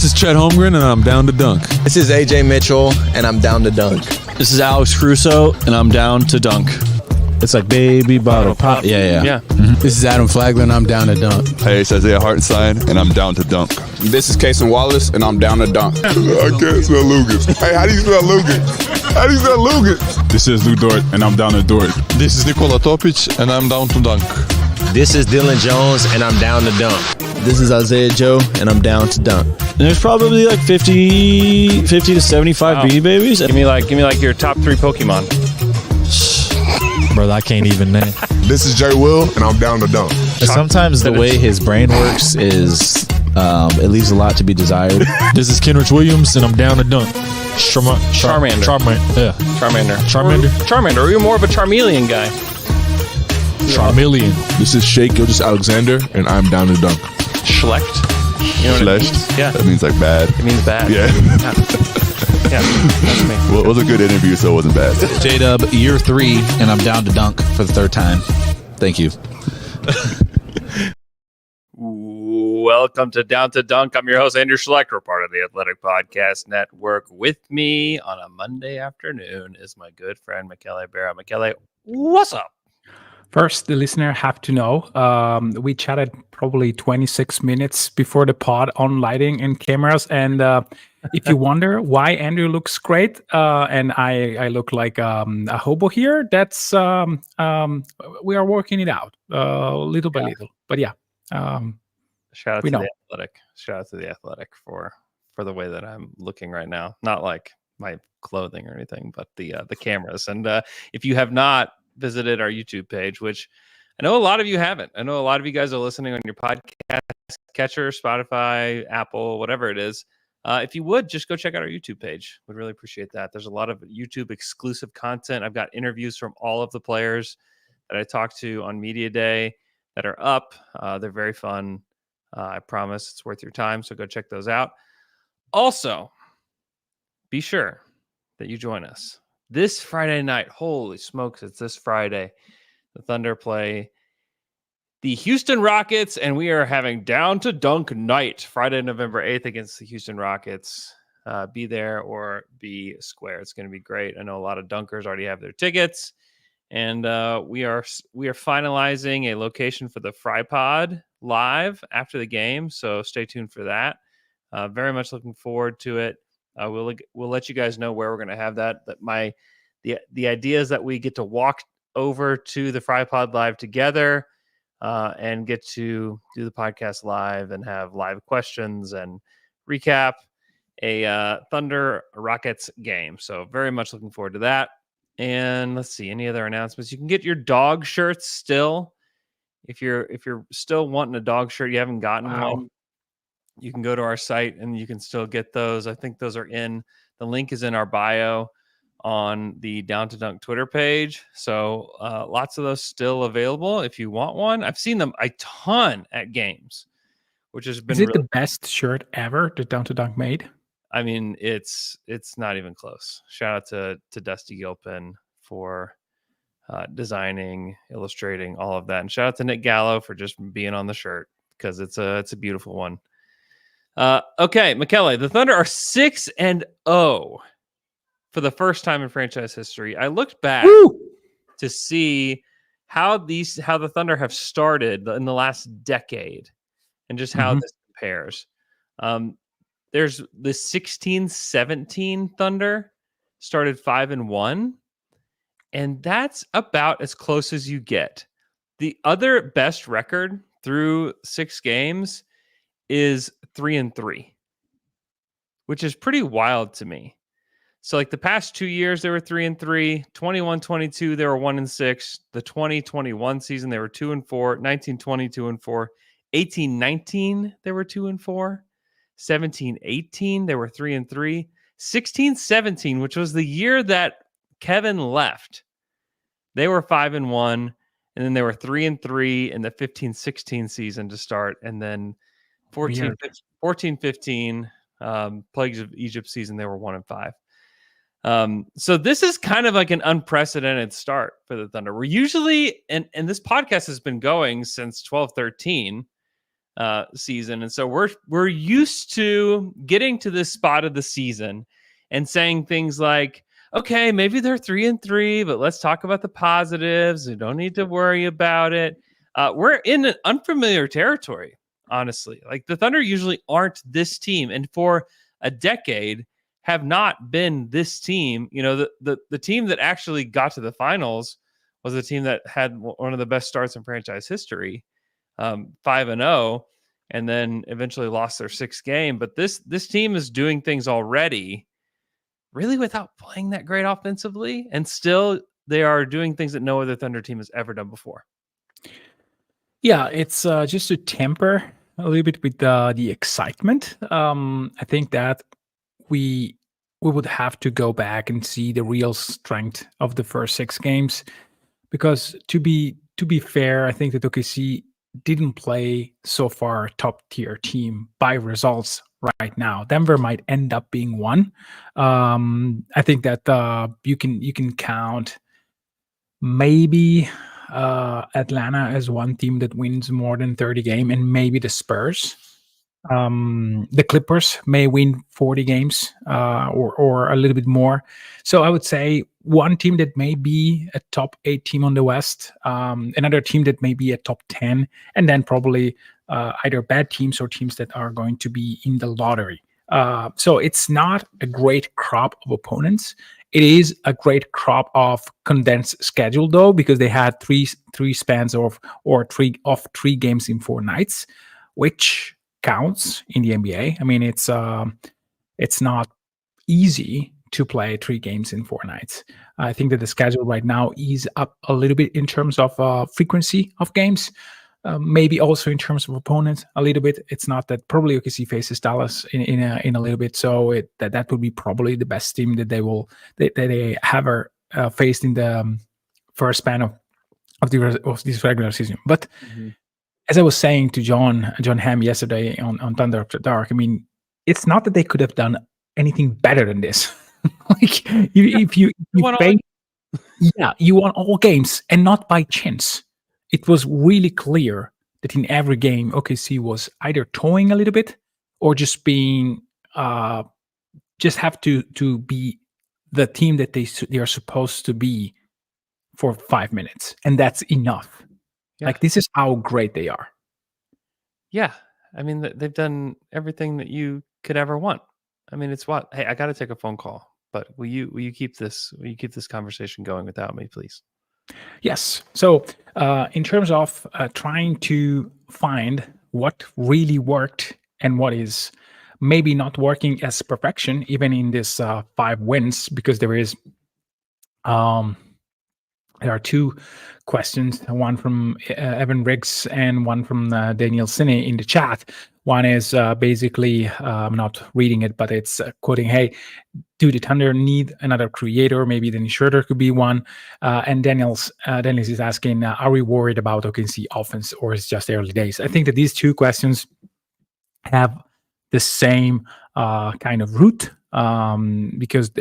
This is Chet Holmgren, and I'm down to dunk. This is AJ Mitchell, and I'm down to dunk. This is Alex Crusoe, and I'm down to dunk. It's like baby bottle pop. Yeah. Mm-hmm. This is Adam Flagler, and I'm down to dunk. Hey, it's Isaiah Hartenstein, and I'm down to dunk. This is Cason Wallace, and I'm down to dunk. I can't spell Lucas. Hey, how do you spell Lucas? How do you spell Lucas? This is Lou Dort, and I'm down to Dort. This is Nikola Topic, and I'm down to dunk. This is Dylan Jones, and I'm down to dunk. This is Isaiah Joe, and I'm down to dunk. And there's probably like 50 to 75 Beanie Babies. Give me like your top 3 Pokemon. Bro, I can't even name. This is Jay Will, and I'm down to dunk. Sometimes the way his brain works is it leaves a lot to be desired. This is Kenrich Williams, and I'm down to dunk. Charmander. Charmander. Or you're more of a Charmeleon guy. Charmeleon. This is Shea Gilgeous-Alexander, and I'm down to dunk. Schlecht. You know what it means? Yeah. That means like bad. It means bad. Yeah. Yeah, that's me. Well, it was a good interview, so it wasn't bad. J-Dub, year 3, and I'm down to dunk for the 3rd time. Thank you. Welcome to Down to Dunk. I'm your host, Andrew Schlecht. We're part of the Athletic Podcast Network. With me on a Monday afternoon is my good friend, Michele Berra. Michele, what's up? First, the listener have to know, we chatted probably 26 minutes before the pod on lighting and cameras. And if you wonder why Andrew looks great and I look like a hobo here, that's we are working it out little by little. But yeah. Shout out to the Athletic. Shout out to the Athletic for the way that I'm looking right now. Not like my clothing or anything, but the cameras. And if you have not visited our YouTube page, which I know a lot of you haven't. I know a lot of you guys are listening on your podcast catcher, Spotify, Apple, whatever it is. If you would, just go check out our YouTube page. We'd really appreciate that. There's a lot of YouTube exclusive content. I've got interviews from all of the players that I talked to on Media Day that are up. They're very fun. I promise it's worth your time. So go check those out. Also, be sure that you join us this Friday night. Holy smokes, it's this Friday. The Thunder play the Houston Rockets, and we are having Down to Dunk night, Friday, November 8th against the Houston Rockets. Be there or be square. It's going to be great. I know a lot of dunkers already have their tickets, and we are finalizing a location for the Fry Pod live after the game, so stay tuned for that. Very much looking forward to it. We'll let you guys know where we're going to have that. But the idea is that we get to walk over to the Fry Pod live together and get to do the podcast live and have live questions and recap a Thunder Rockets game. So very much looking forward to that. And let's see, any other announcements? You can get your dog shirts still. If you're still wanting a dog shirt, you haven't gotten one, you can go to our site and you can still get those. I think those are the link is in our bio on the Down to Dunk Twitter page. So lots of those still available if you want one. I've seen them a ton at games, which has been. Is it the best shirt ever that Down to Dunk made? I mean, it's not even close. Shout out to Dusty Gilpin for designing, illustrating, all of that, and shout out to Nick Gallo for just being on the shirt because it's a beautiful one. Okay, Michele, the Thunder are 6-0 for the first time in franchise history. I looked back to see how the Thunder have started in the last decade and just how this compares. There's the 16-17 Thunder started 5-1, and that's about as close as you get. The other best record through 6 games is 3-3, which is pretty wild to me. So like the past 2 years, they were 3-3, 21-22, they were 1-6. The 20-21 season, they were 2-4, 19-20, 2-4, 18-19, they were 2-4, 17-18, they were 3-3, 16-17, which was the year that Kevin left, they were 5-1, and then they were 3-3 in the 15-16 season to start, and then 14-15 Plagues of Egypt season, they were 1-5. So this is kind of like an unprecedented start for the Thunder. We're usually, and this podcast has been going since 12-13. season, and so we're used to getting to this spot of the season and saying things like, okay, maybe they're 3-3, but let's talk about the positives. We don't need to worry about it. We're in an unfamiliar territory, honestly. Like, the Thunder usually aren't this team, and for a decade have not been this team. You know, the team that actually got to the finals was a team that had one of the best starts in franchise history, 5-0, and then eventually lost their sixth game. But this team is doing things already really without playing that great offensively, and still they are doing things that no other Thunder team has ever done before. Yeah, it's just to temper a little bit with the excitement. I think that we would have to go back and see the real strength of the first 6 games, because to be fair, I think that OKC didn't play so far top tier team by results right now. Denver might end up being one. I think that you can count maybe Atlanta as one team that wins more than 30 games, and maybe the Spurs. The Clippers may win 40 games or a little bit more. So I would say one team that may be a top 8 team on the West, another team that may be a top 10, and then probably either bad teams or teams that are going to be in the lottery. So it's not a great crop of opponents. It is a great crop of condensed schedule, though, because they had three spans of three games in 4 nights, which counts in the NBA. I mean, it's not easy to play 3 games in 4 nights. I think that the schedule right now is up a little bit in terms of frequency of games, maybe also in terms of opponents a little bit. It's not that probably OKC faces Dallas in a little bit, so that would be probably the best team that they ever faced in the first span of this regular season. But as I was saying to John Hamm yesterday on Thunder After Dark, I mean, it's not that they could have done anything better than this. Like, if you won you won all games, and not by chance. It was really clear that in every game, OKC was either towing a little bit or just being just have to be the team that they are supposed to be for 5 minutes, and that's enough. Yeah. Like, this is how great they are. Yeah, I mean, they've done everything that you could ever want. I mean, it's what? Hey, I got to take a phone call, but will you keep this conversation going without me, please? Yes. So, in terms of trying to find what really worked and what is maybe not working as perfection, even in this 5 wins, because there are 2 questions, one from Evan Riggs and one from Daniel Cine in the chat. One is basically, I'm not reading it, but it's quoting, hey, do the Thunder need another creator? Maybe Dennis Schroeder could be one. And Dennis is asking, are we worried about OKC offense, or is it just early days? I think that these 2 questions have the same kind of root, because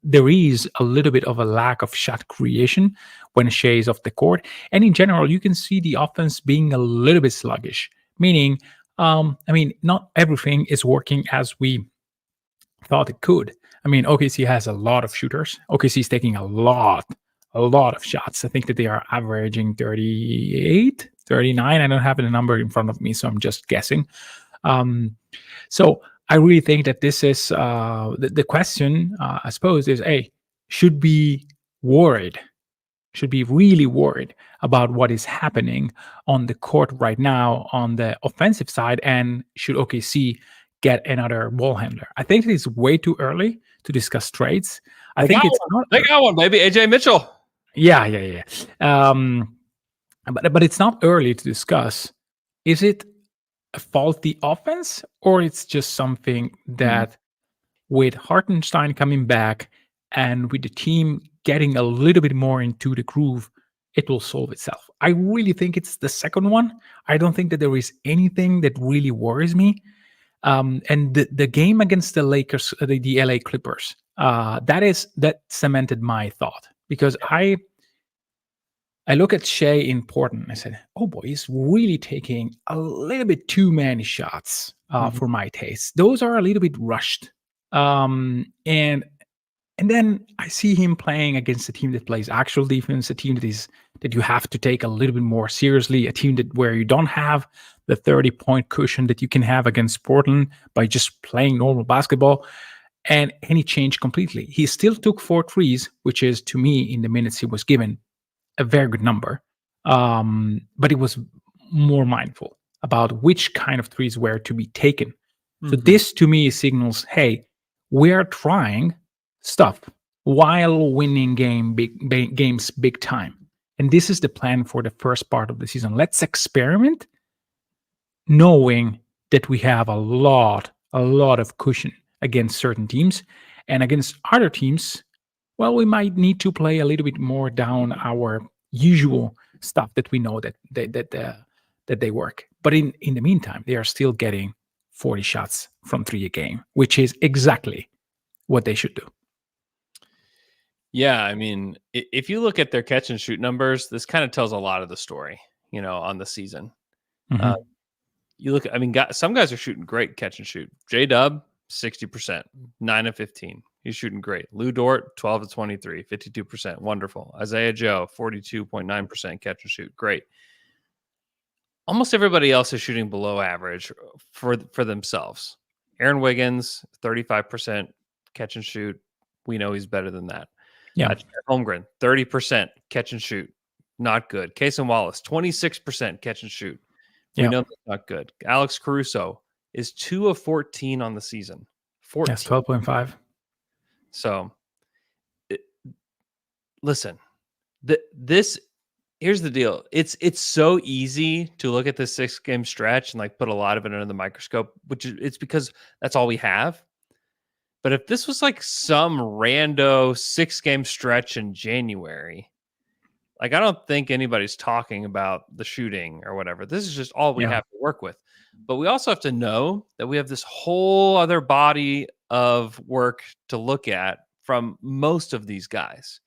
there is a little bit of a lack of shot creation when Shea is off the court. And in general, you can see the offense being a little bit sluggish, meaning, I mean, not everything is working as we thought it could. I mean, OKC has a lot of shooters. OKC is taking a lot of shots. I think that they are averaging 38, 39. I don't have the number in front of me, so I'm just guessing. So I really think that this is the question, I suppose, is, hey, should be really worried about what is happening on the court right now on the offensive side, and should OKC get another ball handler? I think it is way too early to discuss trades. They got one, baby. AJ Mitchell. Yeah. But it's not early to discuss. Is it a faulty offense, or it's just something that with Hartenstein coming back and with the team getting a little bit more into the groove, it will solve itself? I really think it's the second one. I don't think that there is anything that really worries me. And the game against the Lakers, the LA Clippers, that cemented my thought, because I I look at Shea in Portland. I said, "Oh boy, he's really taking a little bit too many shots for my taste. Those are a little bit rushed." And then I see him playing against a team that plays actual defense, a team that you have to take a little bit more seriously, a team where you don't have the 30-point cushion that you can have against Portland by just playing normal basketball. And he changed completely. He still took 4 threes, which is, to me, in the minutes he was given, a very good number. But he was more mindful about which kind of threes were to be taken. So this, to me, signals, hey, we are trying stuff while winning games big time. And this is the plan for the first part of the season. Let's experiment, knowing that we have a lot of cushion against certain teams. And against other teams, well, we might need to play a little bit more down our usual stuff that we know that they work. But in the meantime, they are still getting 40 shots from 3 a game, which is exactly what they should do. Yeah, I mean, if you look at their catch and shoot numbers, this kind of tells a lot of the story, on the season. You look, I mean, some guys are shooting great catch and shoot. J-Dub, 60%, 9 of 15. He's shooting great. Lou Dort, 12 of 23, 52%. Wonderful. Isaiah Joe, 42.9% catch and shoot. Great. Almost everybody else is shooting below average for themselves. Aaron Wiggins, 35% catch and shoot. We know he's better than that. Yeah. Holmgren, 30% catch and shoot. Not good. Cason Wallace, 26% catch and shoot. We know that's not good. Alex Caruso is 2 of 14 on the season. 14. Yes, 12.5. So, listen, here's the deal. It's so easy to look at this 6-game stretch and put a lot of it under the microscope, it's because that's all we have. But if this was some rando 6-game stretch in January, I don't think anybody's talking about the shooting or whatever. This is just all we have to work with. But we also have to know that we have this whole other body of work to look at from most of these guys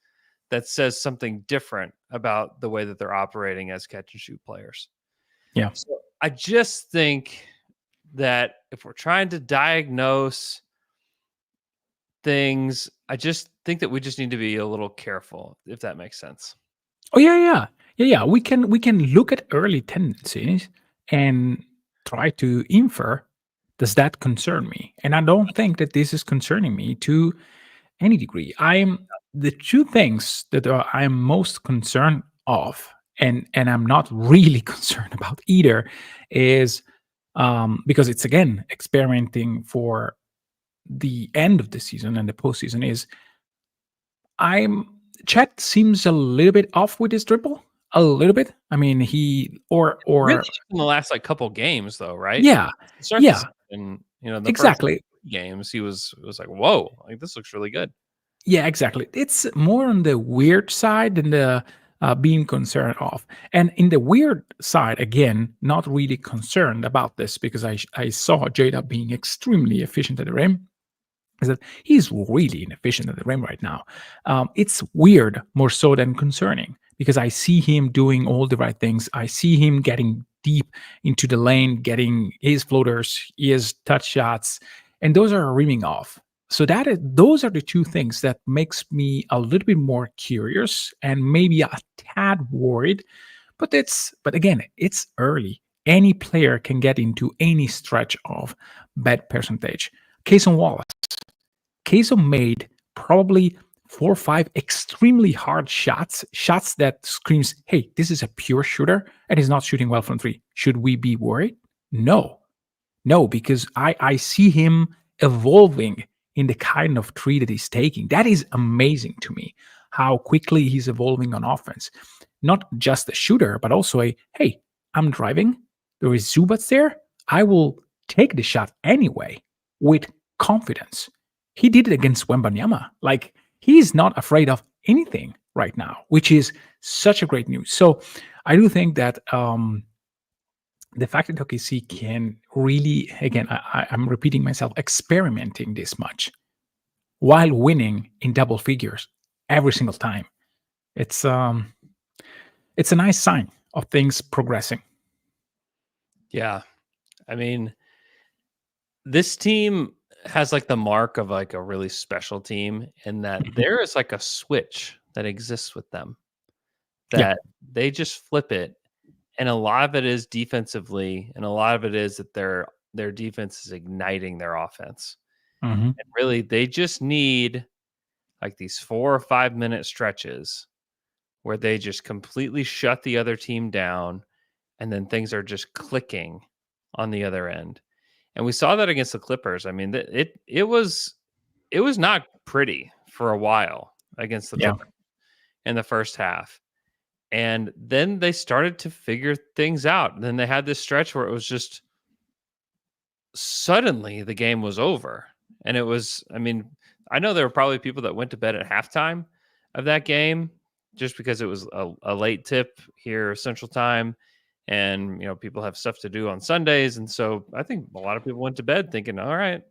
that says something different about the way that they're operating as catch and shoot players. Yeah. So I just think that if we're trying to diagnose things, I just think that we just need to be a little careful, if that makes sense. Oh yeah. We can look at early tendencies and try to infer, does that concern me? And I don't think that this is concerning me to any degree. The 2 things that I'm most concerned of, and I'm not really concerned about either, is because it's again experimenting for the end of the season and the postseason, is Chet seems a little bit off with his dribble. A little bit. I mean, he or really in the last couple games though, right? Yeah. And the exactly. First games, it was like, whoa, this looks really good. Yeah, exactly. It's more on the weird side than the being concerned of. And in the weird side, again, not really concerned about this because I saw Jada being extremely efficient at the rim. Is that he's really inefficient at the rim right now. It's weird more so than concerning because I see him doing all the right things. I see him getting deep into the lane, getting his floaters, his touch shots, and those are rimming off. So those are the 2 things that makes me a little bit more curious and maybe a tad worried. But again, it's early. Any player can get into any stretch of bad percentage. Cason Wallace. Cason made probably 4 or 5 extremely hard shots that screams, hey, this is a pure shooter and he's not shooting well from 3. Should we be worried? No, because I see him evolving in the kind of 3 that he's taking. That is amazing to me, how quickly he's evolving on offense. Not just a shooter, but also hey, I'm driving. There is Zubats there. I will take the shot anyway with confidence. He did it against Wembanyama. He's not afraid of anything right now, which is such a great news. So I do think that the fact that OKC can really, again, I'm repeating myself, experimenting this much while winning in double figures every single time. It's it's a nice sign of things progressing. Yeah. I mean, this team has like the mark of like a really special team in that there is like a switch that exists with them that they just flip it. And a lot of it is defensively, and a lot of it is that their defense is igniting their offense. And really, they just need like these 4 or 5 minute stretches where they just completely shut the other team down, and then things are just clicking on the other end. And we saw that against the Clippers. I mean, it was not pretty for a while against the Clippers in the first half. And then they started to figure things out. And then they had this stretch where it was just suddenly the game was over. And it was, I mean, I know there were probably people that went to bed at halftime of that game just because it was a late tip here Central Time. And, you know, people have stuff to do on Sundays. And so I think a lot of people went to bed thinking, all right,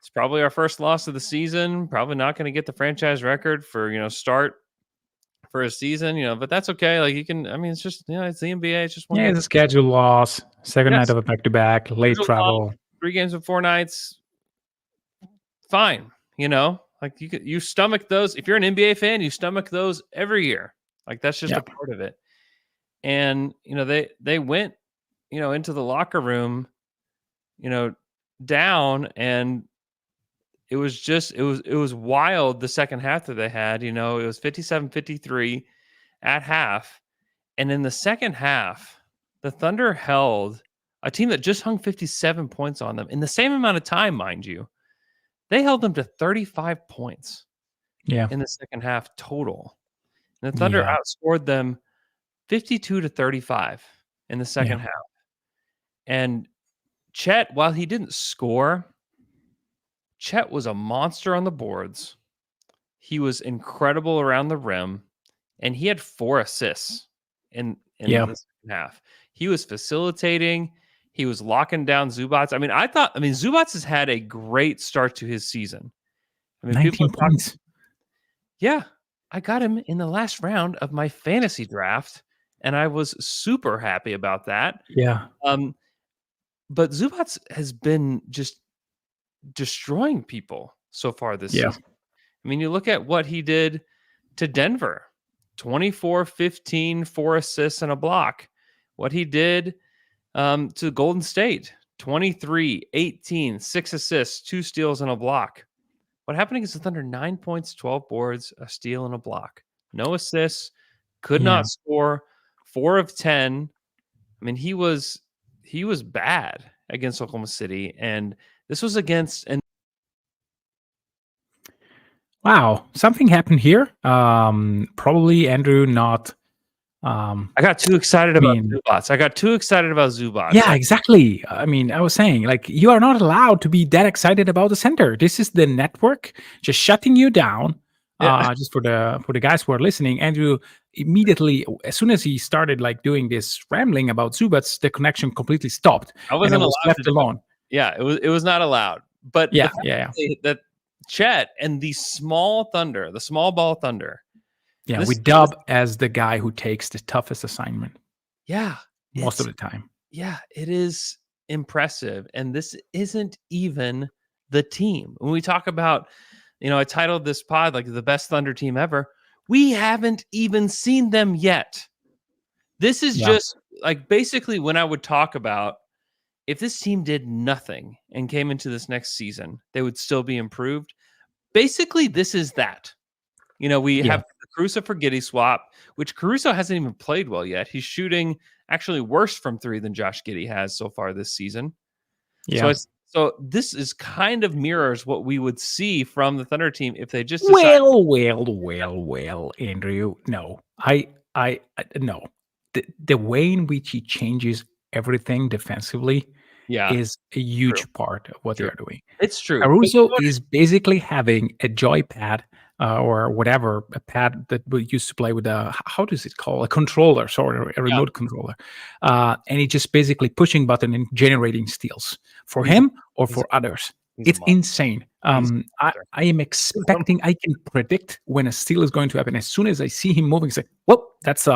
it's probably our first loss of the season. Probably not going to get the franchise record for, you know, start for a season, you know, but that's okay. Like you can, I mean, it's just, you know, it's the NBA. It's just one. Yeah, it's a schedule loss, second night of a back-to-back, late travel. 3 games in 4 nights. Fine. You know, like you stomach those. If you're an NBA fan, you stomach those every year. Like that's just a part of it. And, you know, they went, you know, into the locker room, you know, down, and it was wild the second half that they had. You know, it was 57-53 at half. And in the second half, the Thunder held a team that just hung 57 points on them in the same amount of time, mind you. They held them to 35 points in the second half total. And the Thunder outscored them 52-35 in the second half. And Chet, while he didn't score, Chet was a monster on the boards. He was incredible around the rim, and he had 4 assists in the second half. He was facilitating. He was locking down Zubats. I mean, Zubats has had a great start to his season. I mean, 19 points. Yeah, I got him in the last round of my fantasy draft, and I was super happy about that. Yeah. But Zubats has been just destroying people so far this season. I mean, you look at what he did to Denver, 24-15, 4 assists and a block. What he did to Golden State, 23-18, 6 assists, 2 steals and a block. What happened against the Thunder? 9 points, 12 boards, a steal and a block. No assists, could not score, 4 of 10. I mean, he was bad against Oklahoma City, and this was against Wow, something happened here. Probably Andrew not. I got too excited about Zubats. Yeah, exactly. I mean, I was saying, like, you are not allowed to be that excited about the center. This is the network just shutting you down. Just for the guys who are listening, Andrew immediately, as soon as he started like doing this rambling about Zubats, the connection completely stopped. I wasn't left alone. Yeah, it was not allowed. But that Chet and the small ball Thunder. Yeah, we dub as the guy who takes the toughest assignment. Yeah. Most of the time. Yeah, it is impressive. And this isn't even the team. When we talk about, you know, I titled this pod like the best Thunder team ever. We haven't even seen them yet. This is just like basically when I would talk about if this team did nothing and came into this next season, they would still be improved. Basically, this is that. You know, we have the Caruso for Giddey swap, which Caruso hasn't even played well yet. He's shooting actually worse from 3 than Josh Giddey has so far this season. Yeah. So this is kind of mirrors what we would see from the Thunder team if they just well, Andrew. No, I no. The way in which he changes everything defensively is a huge part of what they're doing. It's true. Caruso is basically having a joypad or whatever, a pad that we used to play with how does it call? A controller, sorry, a remote controller. And he just basically pushing button and generating steals for him or for others. It's insane. I am expecting, I can predict when a steal is going to happen. As soon as I see him moving, it's like, whoop, that's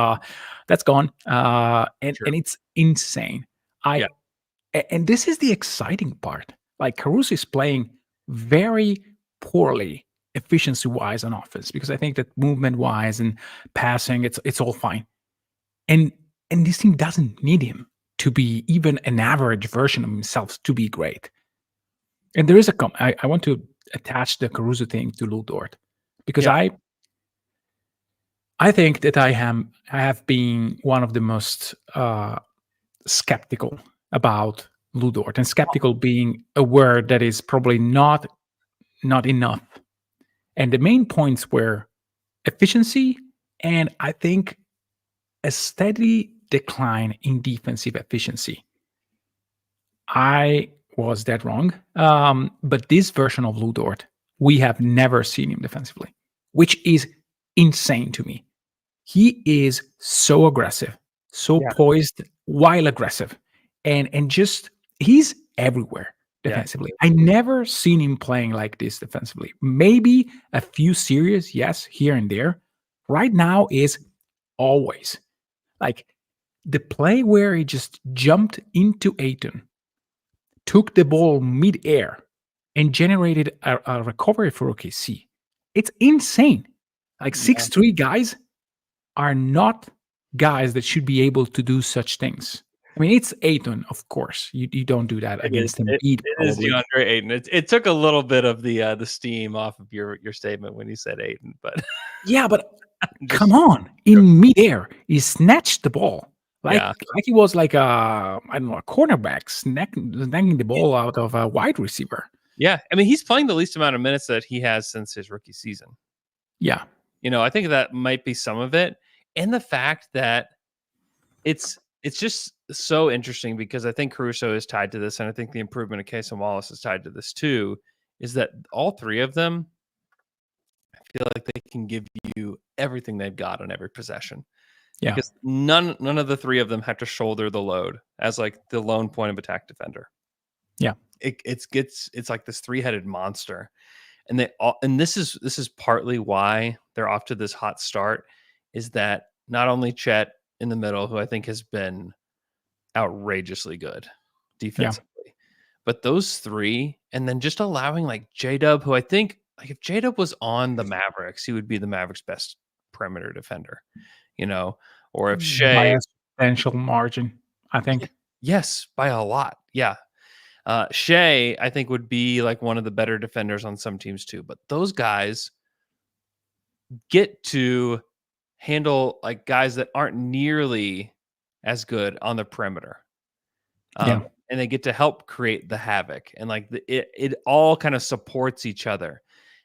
gone. And it's insane. And this is the exciting part. Like Caruso is playing very poorly efficiency-wise on offense, because I think that movement-wise and passing, it's all fine. And this team doesn't need him to be even an average version of himself to be great. And there is I want to attach the Caruso thing to Lou Dort, because I think that I have been one of the most skeptical about Lou Dort, and skeptical being a word that is probably not enough. And the main points were efficiency, and I think a steady decline in defensive efficiency. I was that wrong. But this version of Lou Dort, we have never seen him defensively, which is insane to me. He is so aggressive, so poised while aggressive, and just he's everywhere defensively. I never seen him playing like this defensively. Maybe a few series, yes, here and there. Right now is always like the play where he just jumped into Ayton, took the ball mid-air, and generated a recovery for OKC. It's insane. Like 6'3" guys are not guys that should be able to do such things. I mean, it's Ayton, of course. You don't do that against him. It is DeAndre Ayton. It took a little bit of the steam off of your statement when you said Ayton, but yeah, but come on, in midair, he snatched the ball like he was like a cornerback snagging the ball out of a wide receiver. Yeah, I mean, he's playing the least amount of minutes that he has since his rookie season. Yeah, I think that might be some of it, and the fact that it's just so interesting, because I think Caruso is tied to this, and I think the improvement of Case and Wallace is tied to this too, is that all three of them, I feel like they can give you everything they've got on every possession. Yeah. Because none of the three of them have to shoulder the load as like the lone point of attack defender. Yeah. It's like this three-headed monster. And this is partly why they're off to this hot start, is that not only Chet in the middle, who I think has been outrageously good defensively, but those three, and then just allowing like J-Dub, who I think, like, if J-Dub was on the Mavericks, he would be the Mavericks' best perimeter defender, or if Shea, by a substantial margin, I think. Yes, by a lot. Yeah. Shea, I think, would be like one of the better defenders on some teams too, but those guys get to handle like guys that aren't nearly as good on the perimeter. And they get to help create the havoc, and like it all kind of supports each other.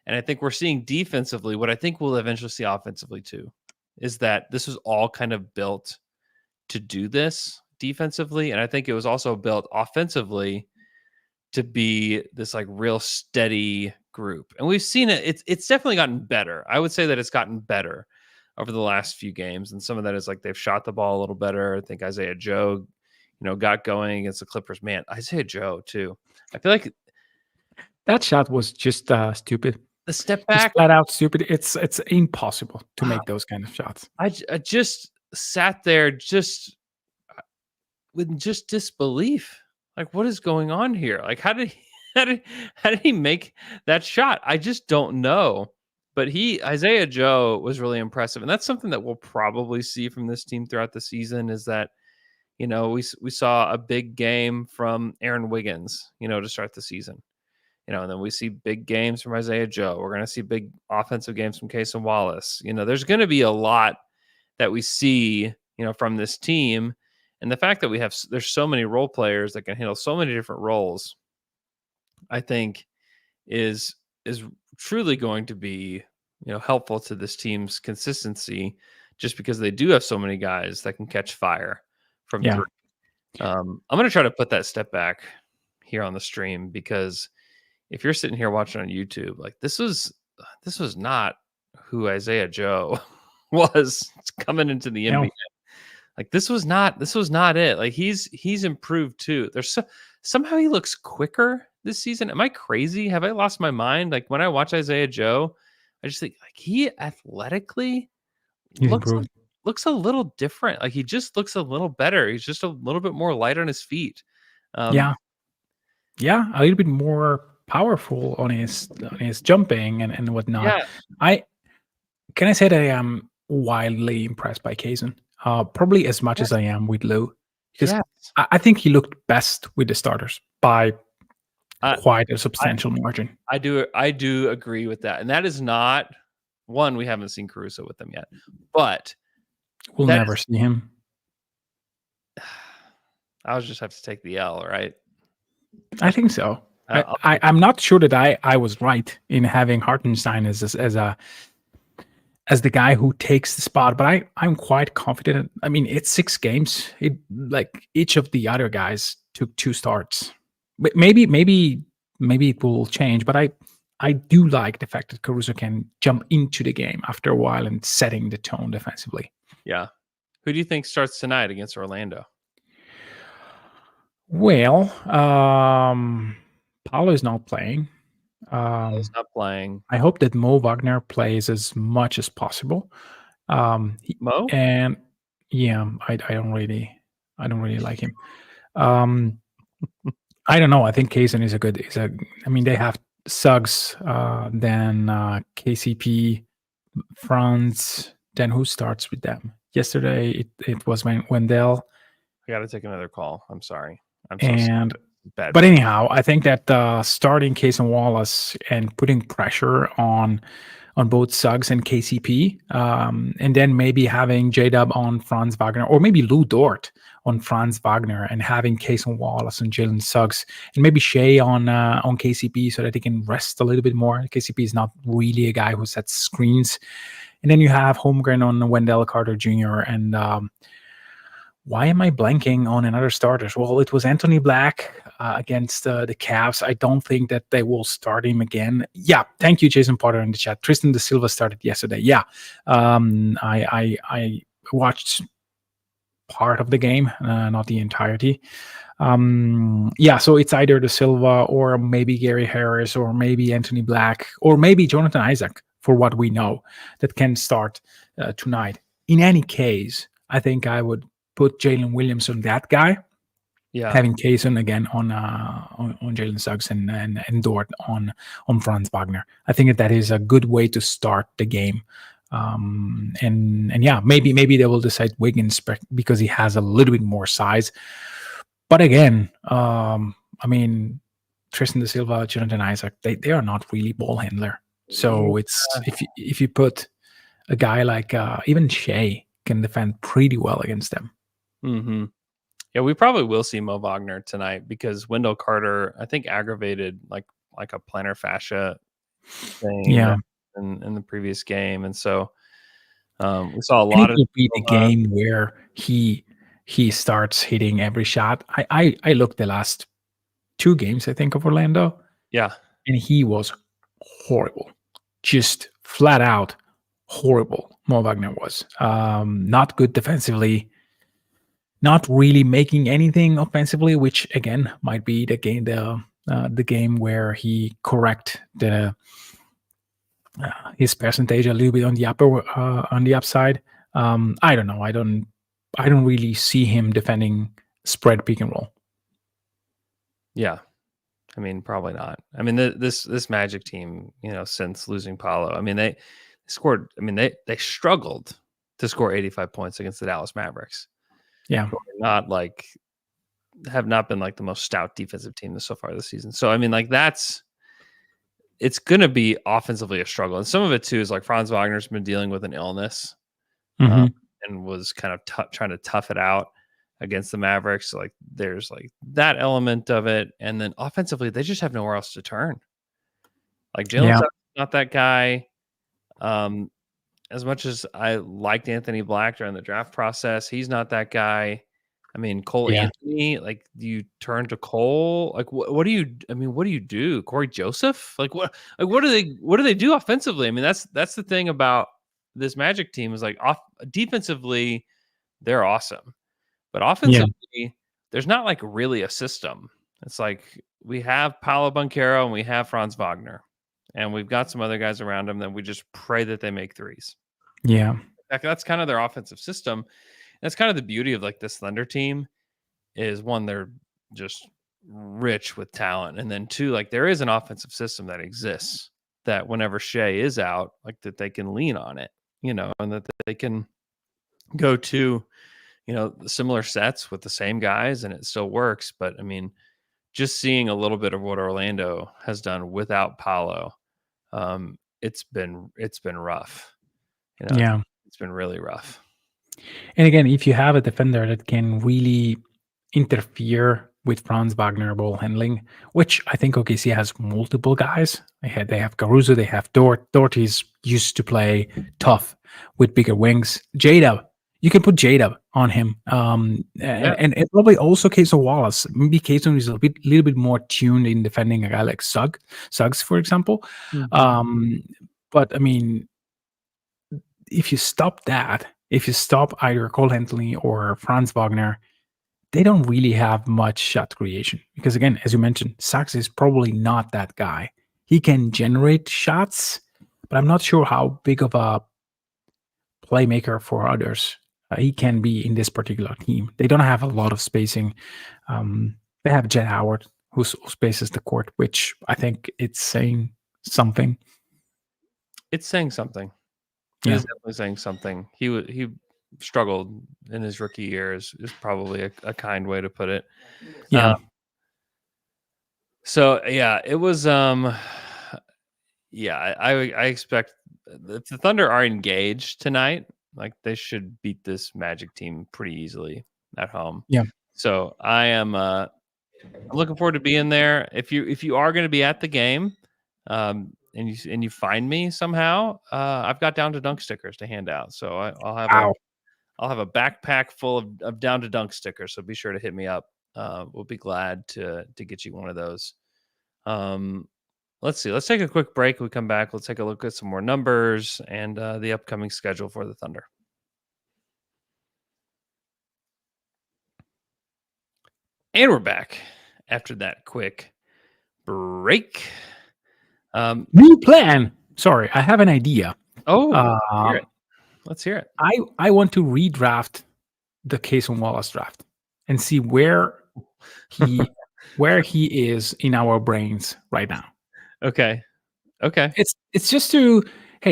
And I think we're seeing defensively what I think we'll eventually see offensively too, is that this was all kind of built to do this defensively. And I think it was also built offensively to be this like real steady group. And we've seen it. It's definitely gotten better. I would say that it's gotten better over the last few games. And some of that is like they've shot the ball a little better. I think Isaiah Joe, got going against the Clippers. Man, Isaiah Joe too. I feel like that shot was just stupid. The step back, just flat out stupid. It's impossible to make those kind of shots. I just sat there with disbelief. Like, what is going on here? Like, how did he make that shot? I just don't know. But Isaiah Joe was really impressive, and that's something that we'll probably see from this team throughout the season. Is that we saw a big game from Aaron Wiggins, to start the season. And then we see big games from Isaiah Joe. We're going to see big offensive games from Case and Wallace. There's going to be a lot that we see, from this team. And the fact that there's so many role players that can handle so many different roles, I think is truly going to be, helpful to this team's consistency, just because they do have so many guys that can catch fire from three. I'm going to try to put that step back here on the stream, because if you're sitting here watching on YouTube, like this was not who Isaiah Joe was coming into the NBA. Like this was not it. Like he's improved too. Somehow he looks quicker this season? Am I crazy? Have I lost my mind? Like when I watch Isaiah Joe, I just think like he athletically He's looks improved. looks a little different. Like he just looks a little better. He's just a little bit more light on his feet. Yeah, a little bit more powerful on his jumping and whatnot. Yeah. I say that I am wildly impressed by Kazan. Probably as much as I am with Lou, because Yes. I think he looked best with the starters by I- quite a substantial margin. I do agree with that. And that is not one, we haven't seen Caruso with them yet. But We'll that never see him. I'll just have to take the L, right? I think so. I'll- I'm not sure that I was right in having Hartenstein as the guy who takes the spot, but I'm quite confident. I mean, it's 6 games. Like each of the other guys took 2 starts. But maybe it will change, but I do like the fact that Caruso can jump into the game after a while and setting the tone defensively. Yeah. Who do you think starts tonight against Orlando? Well, Paulo is not playing. He's not playing. I hope that Mo Wagner plays as much as possible. Mo? And yeah, I don't really like him. I don't know. I think Kazan I mean, they have Suggs, then KCP, Franz. Then who starts with them? Yesterday it was Wendell. I got to take another call. I'm sorry. I'm so sorry. And Bad. but anyhow, I think that starting Kazan Wallace and putting pressure on both Suggs and KCP, and then maybe having J-Dub on Franz Wagner, or maybe Lou Dort on Franz Wagner, and having Kazan Wallace and Jalen Suggs, and maybe Shea on KCP so that they can rest a little bit more. KCP is not really a guy who sets screens. And then you have Holmgren on Wendell Carter Jr. and why am I blanking on another starters? Well, it was Anthony Black against the Cavs. I don't think that they will start him again. Yeah, thank you, Jason Potter in the chat. Tristan Da Silva started yesterday. Yeah, I watched part of the game, not the entirety. Yeah, so it's either Da Silva or maybe Gary Harris or maybe Anthony Black or maybe Jonathan Isaac, for what we know, that can start tonight. In any case, I think I would put Jalen Williams on that guy. Yeah. Having Kazan again on Jalen Suggs and Dort on Franz Wagner. I think that is a good way to start the game. And yeah, maybe they will decide Wiggins because he has a little bit more size. But again, I mean, Tristan Da Silva, Jonathan Isaac, they are not really ball handler. So it's if you put a guy like even Shea can defend pretty well against them. Mm-hmm. Yeah, we probably will see Mo Wagner tonight because Wendell Carter, I think, aggravated like a plantar fascia thing. Yeah. In the previous game, and so we saw a And lot it of will be the game where he starts hitting every shot. I looked the last 2 games, I think, of Orlando. Yeah, and he was horrible, just flat out horrible. Mo Wagner was not good defensively, not really making anything offensively, which again might be the game where he correct his percentage a little bit on the upside. I don't know. I don't really see him defending spread pick and roll. Yeah, I mean, probably not. I mean, this Magic team, since losing Paolo, I mean, they scored. I mean, they struggled to score 85 points against the Dallas Mavericks. Yeah, have not been like the most stout defensive team so far this season. So I mean, like it's going to be offensively a struggle, and some of it too is like Franz Wagner's been dealing with an illness and was kind of trying to tough it out against the Mavericks. So, like there's like that element of it, and then offensively they just have nowhere else to turn. Like Jalen's not that guy. As much as I liked Anthony Black during the draft process, he's not that guy. I mean, Cole Anthony, like, do you turn to Cole? Like, what do you? I mean, what do you do? Corey Joseph? Like, what do they do offensively? I mean, that's the thing about this Magic team is like defensively, they're awesome, but offensively, there's not like really a system. It's like we have Paolo Banchero and we have Franz Wagner, and we've got some other guys around him that we just pray that they make threes. Yeah. That's kind of their offensive system. That's kind of the beauty of like this Thunder team is one, they're just rich with talent. And then two, like there is an offensive system that exists that whenever Shea is out, like that they can lean on it, and that they can go to, similar sets with the same guys and it still works. But I mean, just seeing a little bit of what Orlando has done without Paolo, it's been rough. Yeah. It's been really rough. And again, if you have a defender that can really interfere with Franz Wagner ball handling, which I think OKC has multiple guys. They have Caruso, they have Dort. Dort is used to play tough with bigger wings. J-Dub, you can put J-Dub on him. And probably also Kayson Wallace. Maybe Kayson is a little bit more tuned in defending a guy like Suggs, for example. Mm-hmm. But I mean, if you stop either Cole Anthony or Franz Wagner, they don't really have much shot creation. Because again, as you mentioned, Suggs is probably not that guy. He can generate shots, but I'm not sure how big of a playmaker for others he can be in this particular team. They don't have a lot of spacing. They have Jet Howard who spaces the court, which I think it's saying something. It's saying something. Yeah. It's definitely saying something. He struggled in his rookie year is probably a kind way to put it. Yeah. So yeah, it was. I expect if the Thunder are engaged tonight, like they should beat this Magic team pretty easily at home. Yeah. So I am. I'm looking forward to being there. If you are going to be at the game, and you find me somehow, I've got Down to Dunk stickers to hand out. So I'll have a backpack full of Down to Dunk stickers. So be sure to hit me up. We'll be glad to get you one of those. Let's see. Let's take a quick break. When we come back, let's take a look at some more numbers and the upcoming schedule for the Thunder. And we're back after that quick break. New plan. Sorry, I have an idea. Hear it. Let's hear it. I want to redraft the Kayson Wallace draft and see where he is in our brains right now. Okay. It's just to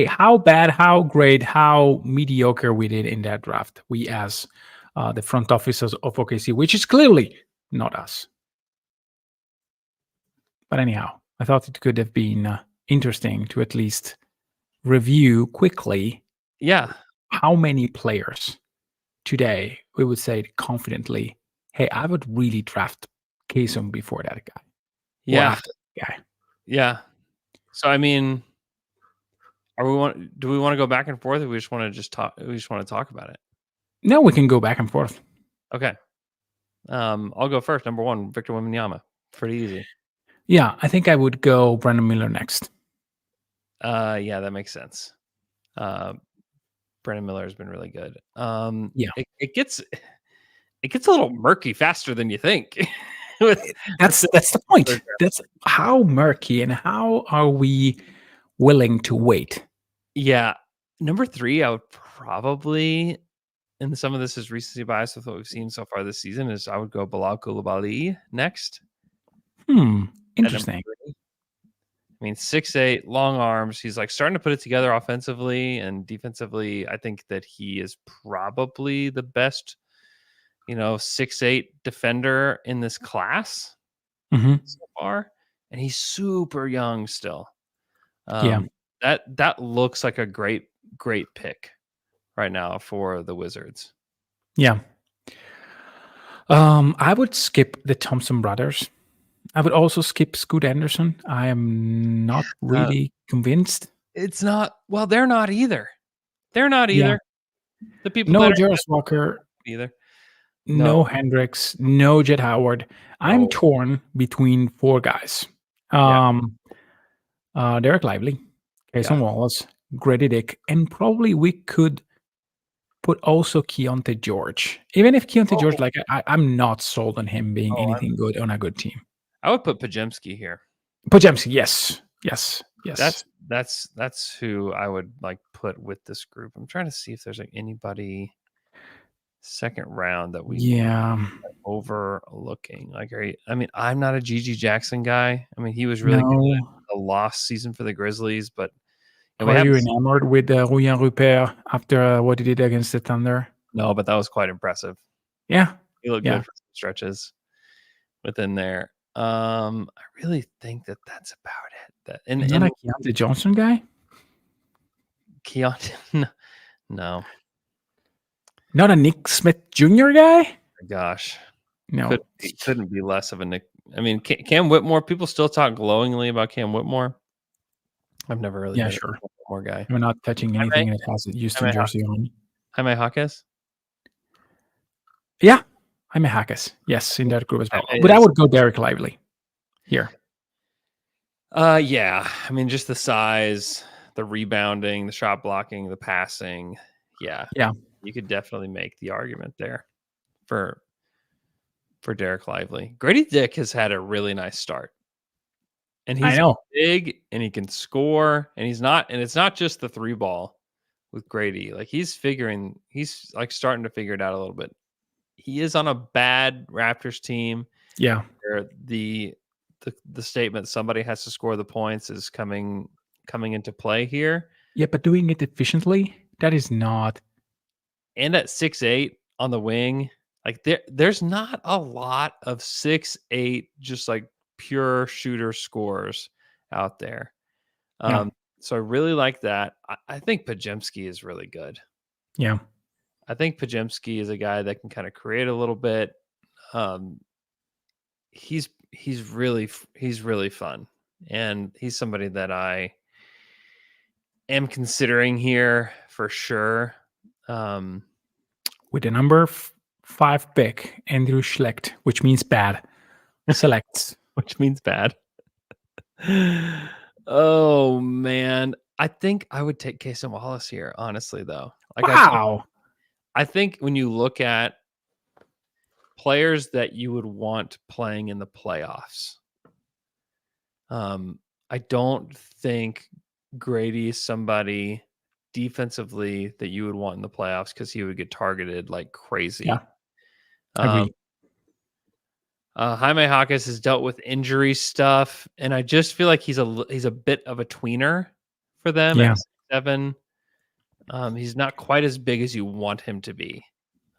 how bad, how great, how mediocre we did in that draft. We as the front officers of OKC, which is clearly not us. But anyhow, I thought it could have been interesting to at least review quickly. Yeah. How many players today we would say confidently, hey, I would really draft Kayson before that guy. Yeah. After that guy. Yeah. So I mean, do we want to go back and forth, or we just want to talk? We just want to talk about it. No, we can go back and forth. Okay. I'll go first. Number 1, Victor Wembanyama. Pretty easy. Yeah, I think I would go Brandon Miller next. Yeah, that makes sense. Brandon Miller has been really good. Yeah, it gets a little murky faster than you think. That's the point. That's how murky, and how are we willing to wait? Yeah, number 3, I would probably, and some of this is recency bias with what we've seen so far this season, is I would go Bilal Coulibaly next. Interesting. I mean, 6'8", long arms. He's like starting to put it together offensively and defensively. I think that he is probably the best, 6'8" defender in this class so far. And he's super young still. That looks like a great pick right now for the Wizards. Yeah. I would skip the Thompson brothers. I would also skip Scoot Anderson. I am not really convinced. It's not. Well, they're not either. The people. No Jarvis Walker either. No Hendricks. No Jet Howard. I'm torn between 4 guys. Derek Lively, Kayson Wallace, Grady Dick, and probably we could put also Keontae George. Even if Keontae George, I'm not sold on him being anything good on a good team. I would put Pajemski here. Pajemski, yes. That's who I would like put with this group. I'm trying to see if there's like anybody second round that we overlooking. Like, I'm not a Gigi Jackson guy. I mean, he was really good a lost season for the Grizzlies, but are you enamored with Ruyan Rupert after what he did against the Thunder? No, but that was quite impressive. Yeah, he looked good for some stretches within there. I really think that's about it. And not a Keontae Johnson guy. Keontae, no. Not a Nick Smith Jr. guy. Gosh, no, couldn't be less of a Nick. I mean, Cam Whitmore. People still talk glowingly about Cam Whitmore. I've never really been a Whitmore guy. We're not touching anything that has a Houston jersey on. Jaime Jaquez. Yeah, Jaime Jaquez. Yes, in that group as well. But I would go Derek Lively here. Yeah. I mean, just the size, the rebounding, the shot blocking, the passing. Yeah. You could definitely make the argument there for Derek Lively. Grady Dick has had a really nice start. And he's big and he can score and it's not just the 3 ball with Grady. Like he's like starting to figure it out a little bit. He is on a bad Raptors team. Yeah. Where the statement somebody has to score the points is coming into play here. Yeah, but doing it efficiently, that is not. And at 6'8" on the wing, like there's not a lot of 6'8" just like pure shooter scores out there. So I really like that. I think Pajemski is really good. Yeah. I think Pajemski is a guy that can kind of create a little bit. He's really fun. And he's somebody that I am considering here for sure. With the number 5 pick, Andrew Schlecht, which means bad. Selects. Which means bad. Oh, man. I think I would take Cason Wallace here, honestly, though. Like, wow. I think when you look at players that you would want playing in the playoffs, I don't think Grady is somebody defensively that you would want in the playoffs because he would get targeted like crazy. Yeah. Agree. Jaime Jaquez has dealt with injury stuff, and I just feel like he's a bit of a tweener for them. Yeah. At 6'7". He's not quite as big as you want him to be.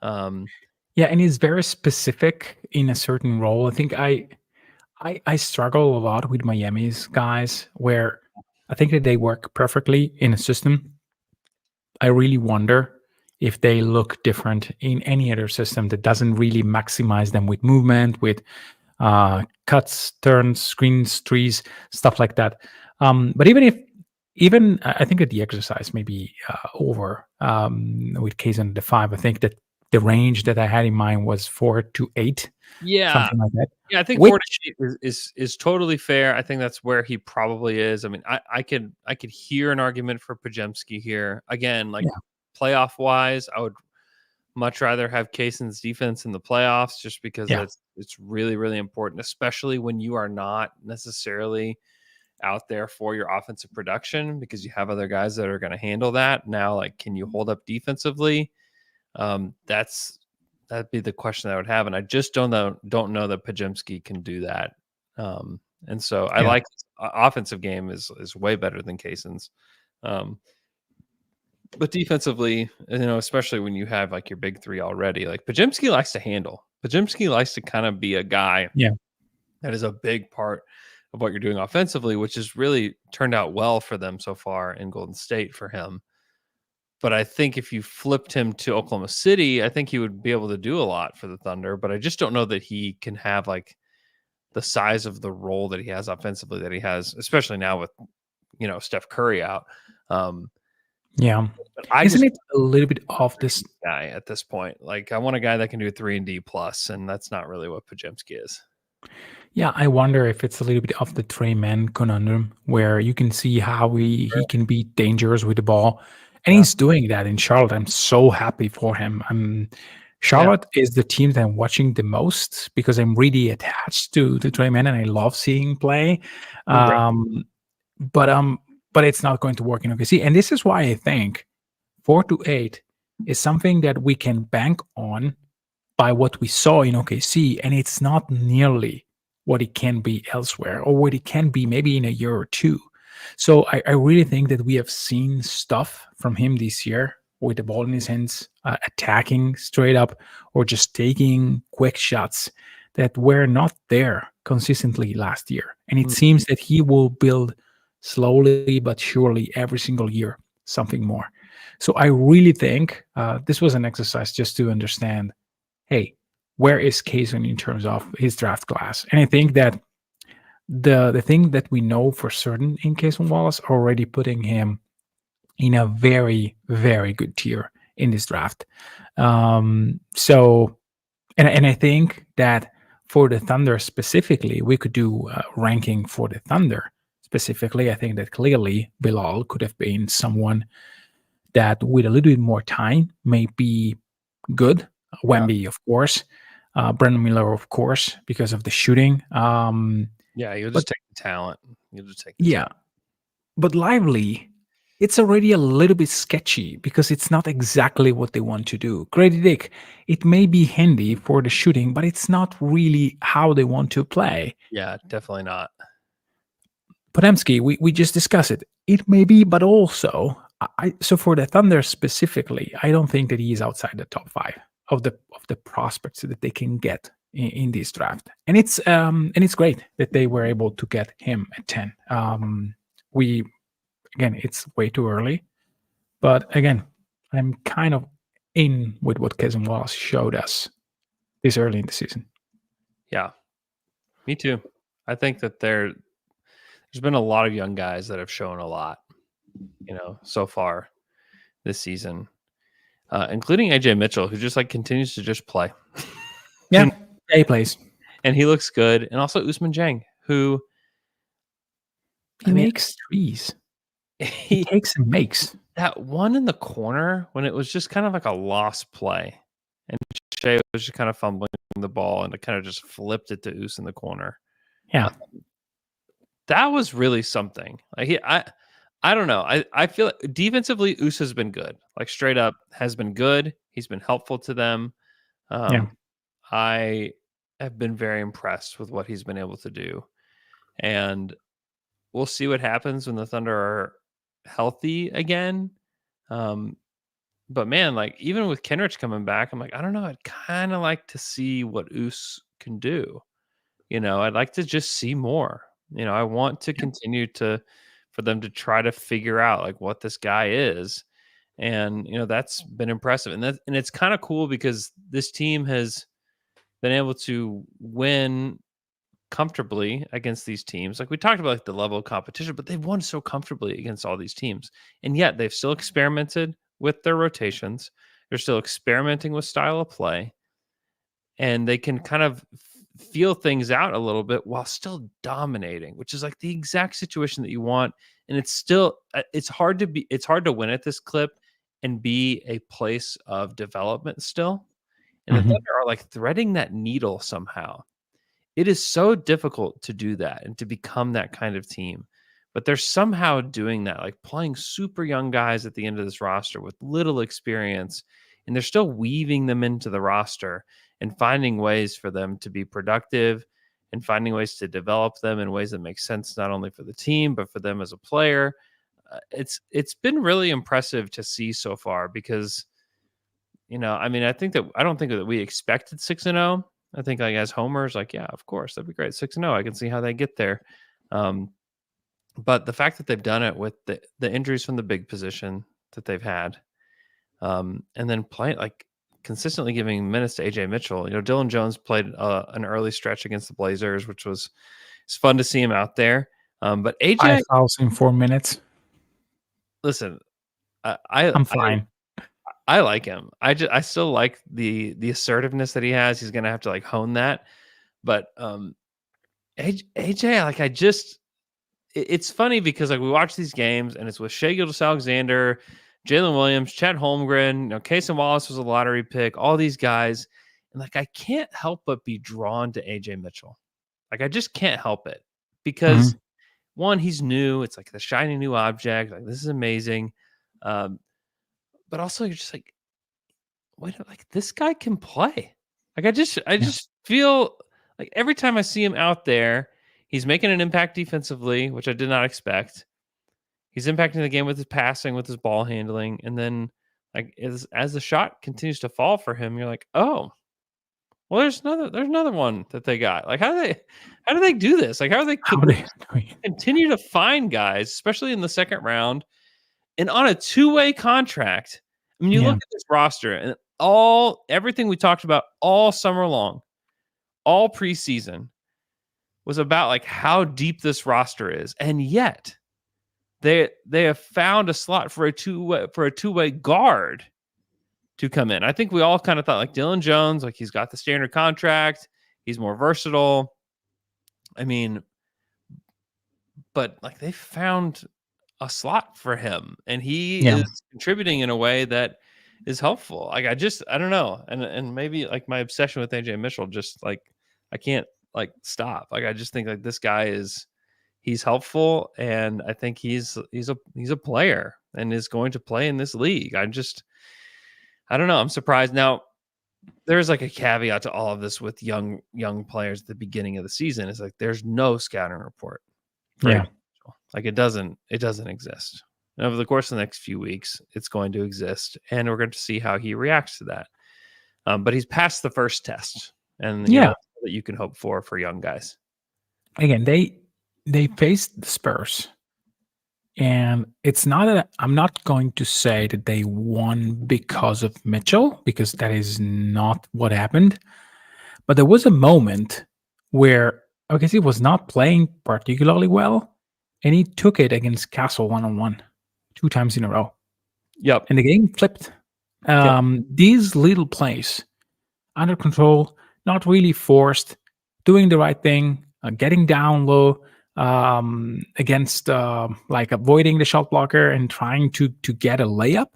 Yeah, and he's very specific in a certain role. I think I struggle a lot with Miami's guys where I think that they work perfectly in a system. I really wonder if they look different in any other system that doesn't really maximize them with movement, with cuts, turns, screens, trees, stuff like that. But even I think that the exercise may be over with Kazan the 5. I think that the range that I had in mind was 4 to 8. Yeah, something like that. Yeah, I think 4 to 8 is totally fair. I think that's where he probably is. I mean, I could hear an argument for Pajemski here. Again, like playoff wise, I would much rather have Kaysen's defense in the playoffs just because it's really, really important, especially when you are not necessarily out there for your offensive production because you have other guys that are going to handle that. Now, like, can you hold up defensively? That'd be the question I would have, and I just don't know that Pajemski can do that. And so I like offensive game is way better than Kaysen's. But defensively, especially when you have like your big 3 already, like Pajemski likes to handle. Pajemski likes to kind of be a guy that is a big part of what you're doing offensively, which has really turned out well for them so far in Golden State for him. But I think if you flipped him to Oklahoma City, I think he would be able to do a lot for the Thunder. But I just don't know that he can have like the size of the role that he has offensively that he has, especially now with, Steph Curry out. But isn't it a little bit off this guy at this point? Like I want a guy that can do 3-and-D plus, and that's not really what Pajemski is. Yeah, I wonder if it's a little bit of the Trey Mann conundrum where you can see how he can be dangerous with the ball. And he's doing that in Charlotte. I'm so happy for him. Charlotte is the team that I'm watching the most because I'm really attached to Draymond and I love seeing play. But it's not going to work in OKC. And this is why I think 4-8 is something that we can bank on by what we saw in OKC, and it's not nearly what it can be elsewhere or what it can be maybe in a year or two. So I really think that we have seen stuff from him this year with the ball in his hands, attacking straight up or just taking quick shots that were not there consistently last year. And it seems that he will build slowly but surely every single year something more. So I really think this was an exercise just to understand, hey, where is Kaysen in terms of his draft class? And I think that the thing that we know for certain in Kaysen Wallace already putting him in a very, very good tier in this draft. So, and I think that for the Thunder specifically, we could do a ranking for the Thunder specifically. I think that clearly Bilal could have been someone that with a little bit more time may be good. Wemby, of course. Brandon Miller, of course, because of the shooting. You'll just take the talent. You'll just take the talent. But Lively, it's already a little bit sketchy because it's not exactly what they want to do. Grady Dick, it may be handy for the shooting, but it's not really how they want to play. Yeah, definitely not. Potemski, we just discussed it. It may be, but also, so for the Thunder specifically, I don't think that he is outside the top 5 of the prospects that they can get in this draft. And it's great that they were able to get him at 10. Again, it's way too early, but again, I'm kind of in with what Kaysen Wallace showed us this early in the season. Yeah, me too. I think that there's been a lot of young guys that have shown a lot, so far this season, including AJ Mitchell, who just continues to just play. Yeah, he plays, and he looks good. And also Ousmane Dieng, who makes threes. He takes and makes. That one in the corner when it was just kind of like a lost play, and Shea was just kind of fumbling the ball, and it kind of just flipped it to Us in the corner. Yeah, that was really something. I don't know. I feel like defensively, Us has been good. Straight up has been good. He's been helpful to them. I have been very impressed with what he's been able to do, and we'll see what happens when the Thunder are healthy again. But man, even with Kenrich coming back, I'm I don't know. I'd kind of like to see what Us can do. I'd like to just see more. I want to continue for them to try to figure out what this guy is. And, that's been impressive. And it's kind of cool because this team has been able to win comfortably against these teams. We talked about the level of competition, but they've won so comfortably against all these teams. And yet they've still experimented with their rotations. They're still experimenting with style of play. And they can kind of feel things out a little bit while still dominating, which is the exact situation that you want. And it's hard to win at this clip and be a place of development still. And the Thunder are threading that needle somehow. It is so difficult to do that and to become that kind of team. But they're somehow doing that, playing super young guys at the end of this roster with little experience. And they're still weaving them into the roster and finding ways for them to be productive and finding ways to develop them in ways that make sense, not only for the team, but for them as a player. It's been really impressive to see so far because, I don't think that we expected 6-0. I think as homers, yeah, of course, that'd be great. 6-0. I can see how they get there. But the fact that they've done it with the injuries from the big position that they've had, and then playing consistently giving minutes to AJ Mitchell. Dylan Jones played an early stretch against the Blazers, which it's fun to see him out there. But AJ 5,004 minutes. Listen, I'm fine. I like him. I still like the assertiveness that he has. He's gonna have to hone that. But AJ, it's funny because we watch these games and it's with Shai Gilgeous-Alexander Jalen Williams, Chet Holmgren, Casey Wallace was a lottery pick, all these guys. And like, I can't help but be drawn to AJ Mitchell. Like, I just can't help it because one, he's new. It's like the shiny new object. Like, this is amazing. But also you're just like, wait, like this guy can play. Like, I just feel like every time I see him out there, he's making an impact defensively, which I did not expect. He's impacting the game with his passing, with his ball handling, and then like as the shot continues to fall for him, you're like, oh, well, there's another one that they got. Like, how do they do this? Like, how do they continue to find guys, especially in the second round, and on a two-way contract? I mean, you look at this roster and everything we talked about all summer long, all preseason, was about like how deep this roster is, and yet they have found a slot for a two-way guard to come in. I think we all kind of thought like Dylan Jones, like he's got the standard contract, he's more versatile. I mean, but like they found a slot for him, and he is contributing in a way that is helpful. Like I don't know, and maybe like my obsession with AJ Mitchell, just like I can't like stop. Like I just think like this guy he's helpful, and I think he's a player and is going to play in this league. I don't know. I'm surprised. Now, there's like a caveat to all of this with young players at the beginning of the season. It's like there's no scouting report. Yeah. Like it doesn't exist. And over the course of the next few weeks, it's going to exist, and we're going to see how he reacts to that. But he's passed the first test, and that you can hope for young guys. Again, they faced the Spurs. And it's not that I'm not going to say that they won because of Mitchell, because that is not what happened. But there was a moment where OKC was not playing particularly well, and he took it against Castle one-on-one 2 times in a row. Yep. And the game flipped. These little plays, under control, not really forced, doing the right thing, getting down low, against like avoiding the shot blocker and trying to get a layup,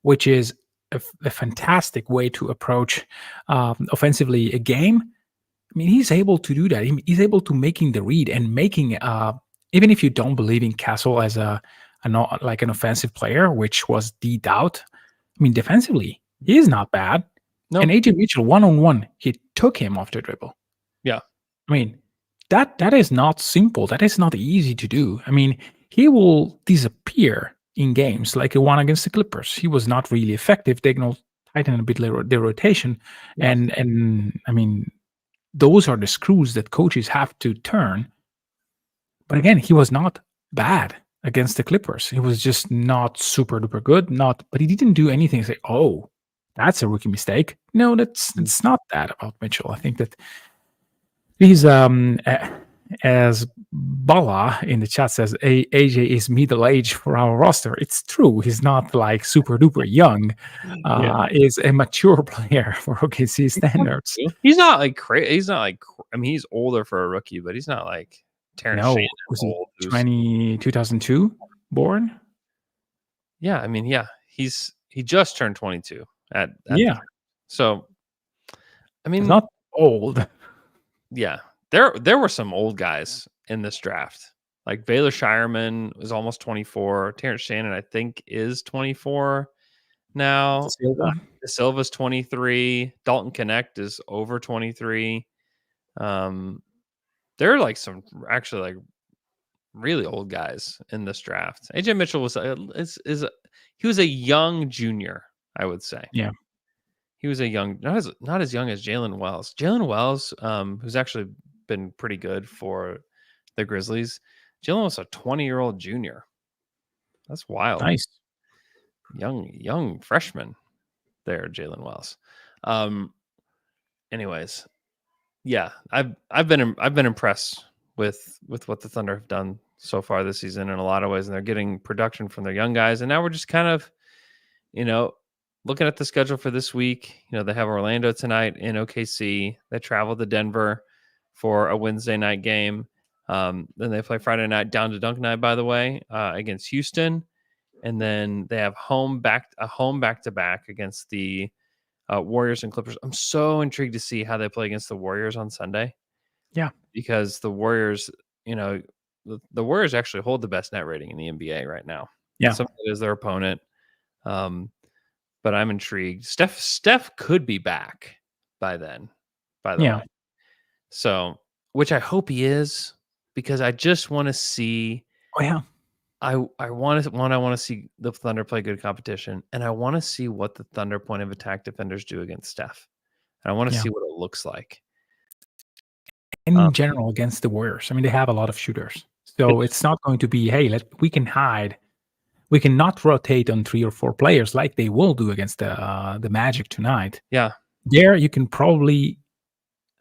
which is a fantastic way to approach offensively a game. I mean, he's able to do that. He's able to making the read and making even if you don't believe in Castle as an offensive player, which was the doubt. I mean, defensively, he is not bad. No. And AJ Mitchell one-on-one, he took him off the dribble. Yeah. I mean, that is not simple. That is not easy to do. I mean, he will disappear in games like the one against the Clippers. He was not really effective. They can tighten a bit their rotation. Yeah. And I mean, those are the screws that coaches have to turn. But again, he was not bad against the Clippers. He was just not super duper good. But he didn't do anything say, oh, that's a rookie mistake. No, it's not that about Mitchell. I think that he's as Bala in the chat says, AJ is middle-aged for our roster. It's true. He's not like super duper young. Is a mature player for OKC standards. He's not like crazy. He's not like, I mean, he's older for a rookie, but he's not like Terrence Shannon. Was he 2002 born? Yeah, I mean, he just turned 22 at So, I mean, he's not old. Yeah, there were some old guys in this draft. Like Baylor Shireman was almost 24. Terrence Shannon, I think, is 24 now. De Silva's 23. Dalton Connect is over 23. There are like some actually like really old guys in this draft. AJ Mitchell was he was a young junior, I would say. Yeah. He was a young, not as young as Jalen Wells. Jalen Wells, who's actually been pretty good for the Grizzlies. Jalen was a 20-year-old junior. That's wild. Nice. Young freshman there, Jalen Wells. Anyways, yeah, I've been impressed with what the Thunder have done so far this season in a lot of ways, and they're getting production from their young guys. And now we're just kind of, looking at the schedule for this week. They have Orlando tonight in OKC. They travel to Denver for a Wednesday night game. Then they play Friday night down to dunk night, by the way, against Houston. and then they have a home back to back against the Warriors and Clippers. I'm so intrigued to see how they play against the Warriors on Sunday. Yeah, because the Warriors, the Warriors actually hold the best net rating in the NBA right now. Yeah, some of it is their opponent, but I'm intrigued. Steph could be back by then. By the way, so which I hope he is, because I just want to see. Oh yeah. I want to see the Thunder play good competition, and I want to see what the Thunder point of attack defenders do against Steph. And I want to see what it looks like. In general, against the Warriors, I mean, they have a lot of shooters, so it's not going to be, hey, we can hide, we can not rotate on 3 or 4 players like they will do against the Magic tonight. Yeah, there you can probably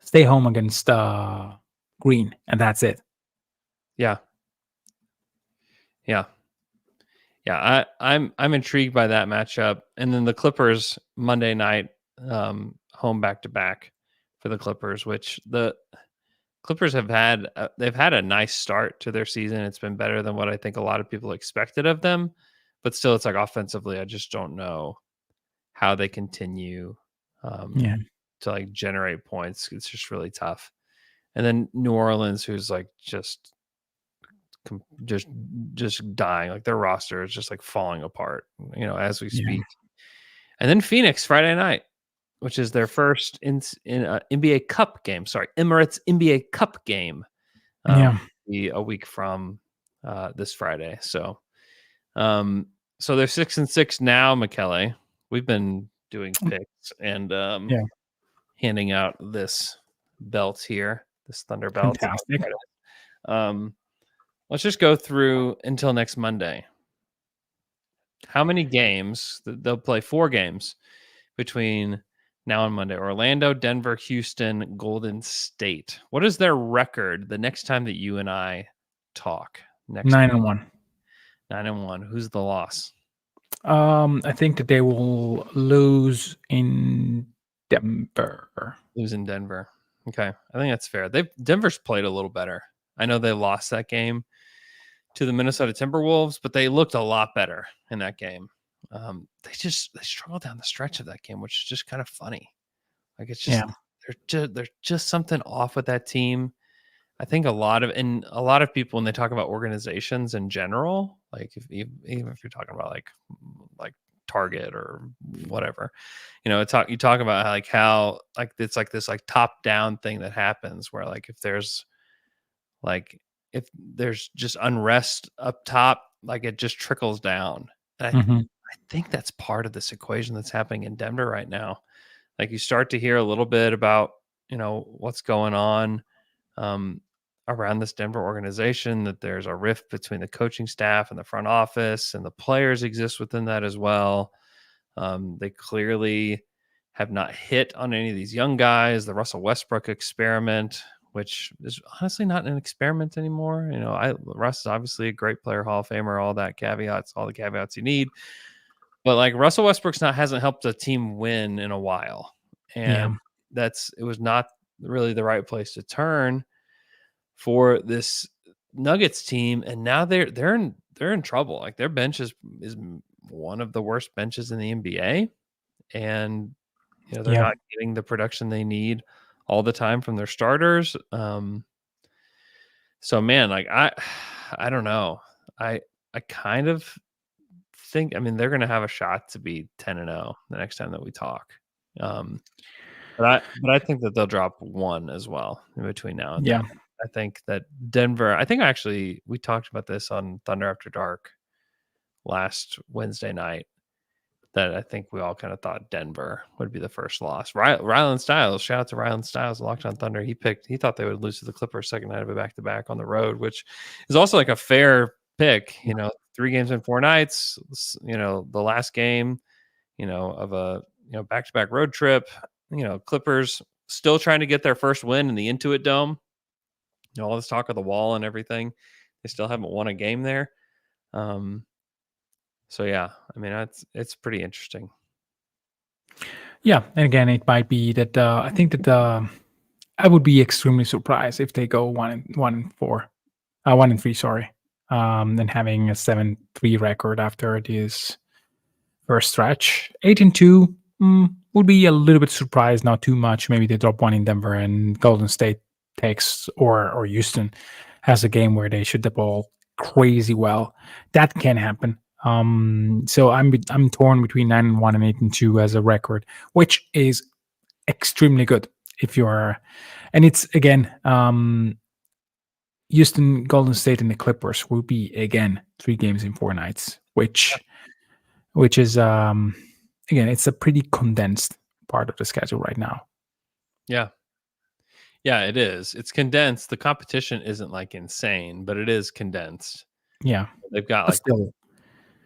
stay home against Green, and that's it. Yeah. I'm intrigued by that matchup, and then the Clippers Monday night home back to back for the Clippers, which the Clippers have had. They've had a nice start to their season. It's been better than what I think a lot of people expected of them, but still, it's like offensively, I just don't know how they continue to like generate points. It's just really tough. And then New Orleans, who's like just dying, like their roster is just like falling apart, as we speak. And then Phoenix Friday night, which is their first in NBA Cup game. Sorry, Emirates NBA Cup game. Be a week from this Friday. So they're 6-6 now, Michele. We've been doing picks and handing out this belt here, this Thunder belt. Fantastic. Let's just go through until next Monday. How many games? They'll play 4 games between now and Monday. Orlando, Denver, Houston, Golden State. What is their record the next time that you and I talk? 9-1. 9-1. Who's the loss? I think that they will lose in Denver. Lose in Denver. Okay. I think that's fair. Denver's played a little better. I know they lost that game to the Minnesota Timberwolves, but they looked a lot better in that game. They struggled down the stretch of that game, which is just kind of funny. Like it's just there's just something off with that team. I think a lot of people, when they talk about organizations in general, like even if you're talking about like Target or whatever, you talk about how it's like this like top down thing that happens where like if there's just unrest up top, like it just trickles down. And I think that's part of this equation that's happening in Denver right now. Like you start to hear a little bit about, what's going on around this Denver organization, that there's a rift between the coaching staff and the front office, and the players exist within that as well. They clearly have not hit on any of these young guys. The Russell Westbrook experiment, which is honestly not an experiment anymore. Russ is obviously a great player, Hall of Famer, all the caveats you need. But like Russell Westbrook hasn't helped a team win in a while. And it was not really the right place to turn for this Nuggets team. And now they're in trouble. Like their bench is one of the worst benches in the NBA. And they're not getting the production they need all the time from their starters. So man, like I don't know. I kind of think, they're going to have a shot to be 10-0 the next time that we talk. But I think that they'll drop 1 as well in between now and then. I think that Denver, we talked about this on Thunder After Dark last Wednesday night, that I think we all kind of thought Denver would be the first loss. Rylan Stiles, shout out to Rylan Stiles, Locked on Thunder. He thought they would lose to the Clippers second night of a back-to-back on the road, which is also like a fair pick. 3 games in 4 nights. The last game, of a back-to-back road trip. Clippers still trying to get their first win in the Intuit Dome. All this talk of the wall and everything, they still haven't won a game there. So yeah, it's pretty interesting. Yeah, and again, it might be that I think that I would be extremely surprised if they go 1-4, 1-3. Sorry, and having a 7-3 record after this first stretch. 8-2 would be a little bit surprised, not too much. Maybe they drop one in Denver and Golden State takes or Houston has a game where they shoot the ball crazy well. That can happen. So I'm torn between 9-1 and 8-2 as a record, which is extremely good if you're, and it's again, Houston, Golden State, and the Clippers will be again 3 games in 4 nights, which is again, it's a pretty condensed part of the schedule right now. Yeah. Yeah, it is. It's condensed. The competition isn't like insane, but it is condensed. Yeah. They've got But like still,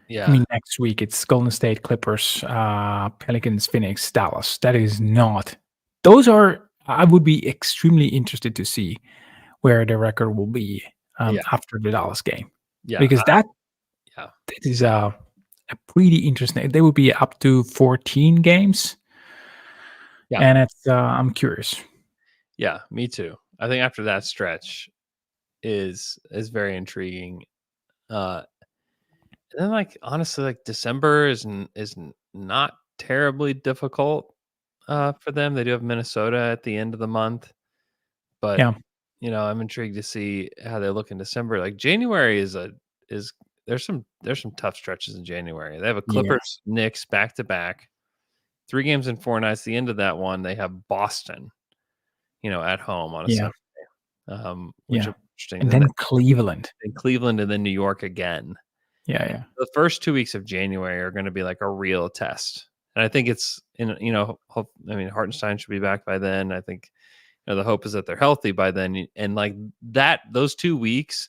yeah. I mean, next week it's Golden State, Clippers, Pelicans, Phoenix, Dallas. That is not. Those are. I would be extremely interested to see where the record will be after the Dallas game. Yeah, because that yeah, is a pretty interesting. They will be up to 14 games. Yeah, and it's. I'm curious. Yeah, me too. I think after that stretch is very intriguing. And then, like, honestly, like December is not terribly difficult for them. They do have Minnesota at the end of the month, but Yeah. you know, I'm intrigued to see how they look in December. Like January is there's some tough stretches in January. They have a Clippers, Knicks back to back, 3 games in 4 nights. The end of that one, they have Boston, at home on a Sunday. Which is interesting. And then Cleveland. And Cleveland and then New York again. Yeah. The first 2 weeks of January are going to be like a real test. And I think it's Hartenstein should be back by then. I think the hope is that they're healthy by then. And like that, those 2 weeks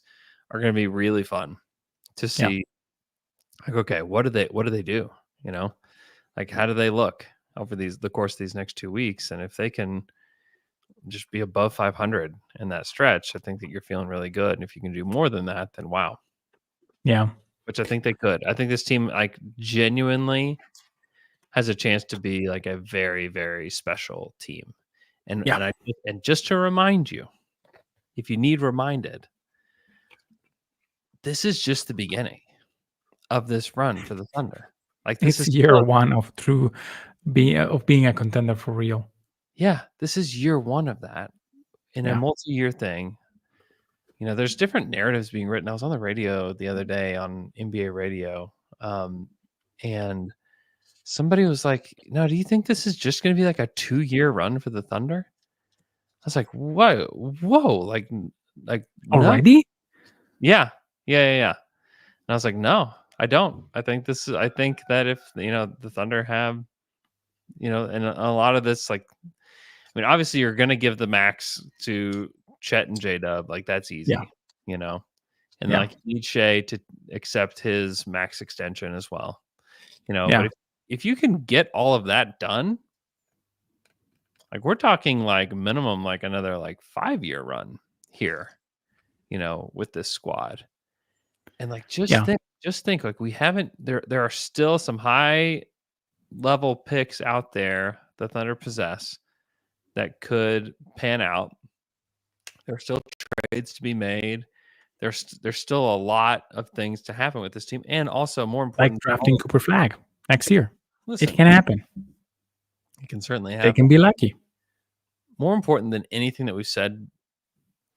are going to be really fun to see. Like, okay, what do they do? Like how do they look over the course of these next 2 weeks? And if they can just be above 500 in that stretch, I think that you're feeling really good. And if you can do more than that, then wow. Yeah. Which I think they could. I think this team like genuinely has a chance to be like a very, very special team. And just to remind you, if you need reminded, this is just the beginning of this run for the Thunder. Like this It's is year one of being a contender for real. Yeah, this is year one of that in a multi-year thing. There's different narratives being written. I was on the radio the other day on NBA radio, and somebody was like, "No, do you think this is just going to be like a 2-year run for the Thunder?" I was like, "Whoa, like Already?" No. Yeah. And I was like, "No, I don't. I think that if the Thunder have, and a lot of this, like, I mean, obviously you're going to give the max to Chet and J-Dub, like that's easy, and like you need Shea to accept his max extension as well, But if you can get all of that done, like we're talking like minimum like another like 5-year run here, with this squad, and like just think like we haven't there are still some high level picks out there the Thunder possess that could pan out. There are still trades to be made. There's still a lot of things to happen with this team, and also more important, like drafting Cooper Flag next year. Listen, it can happen. It can certainly happen. They can be lucky. More important than anything that we've said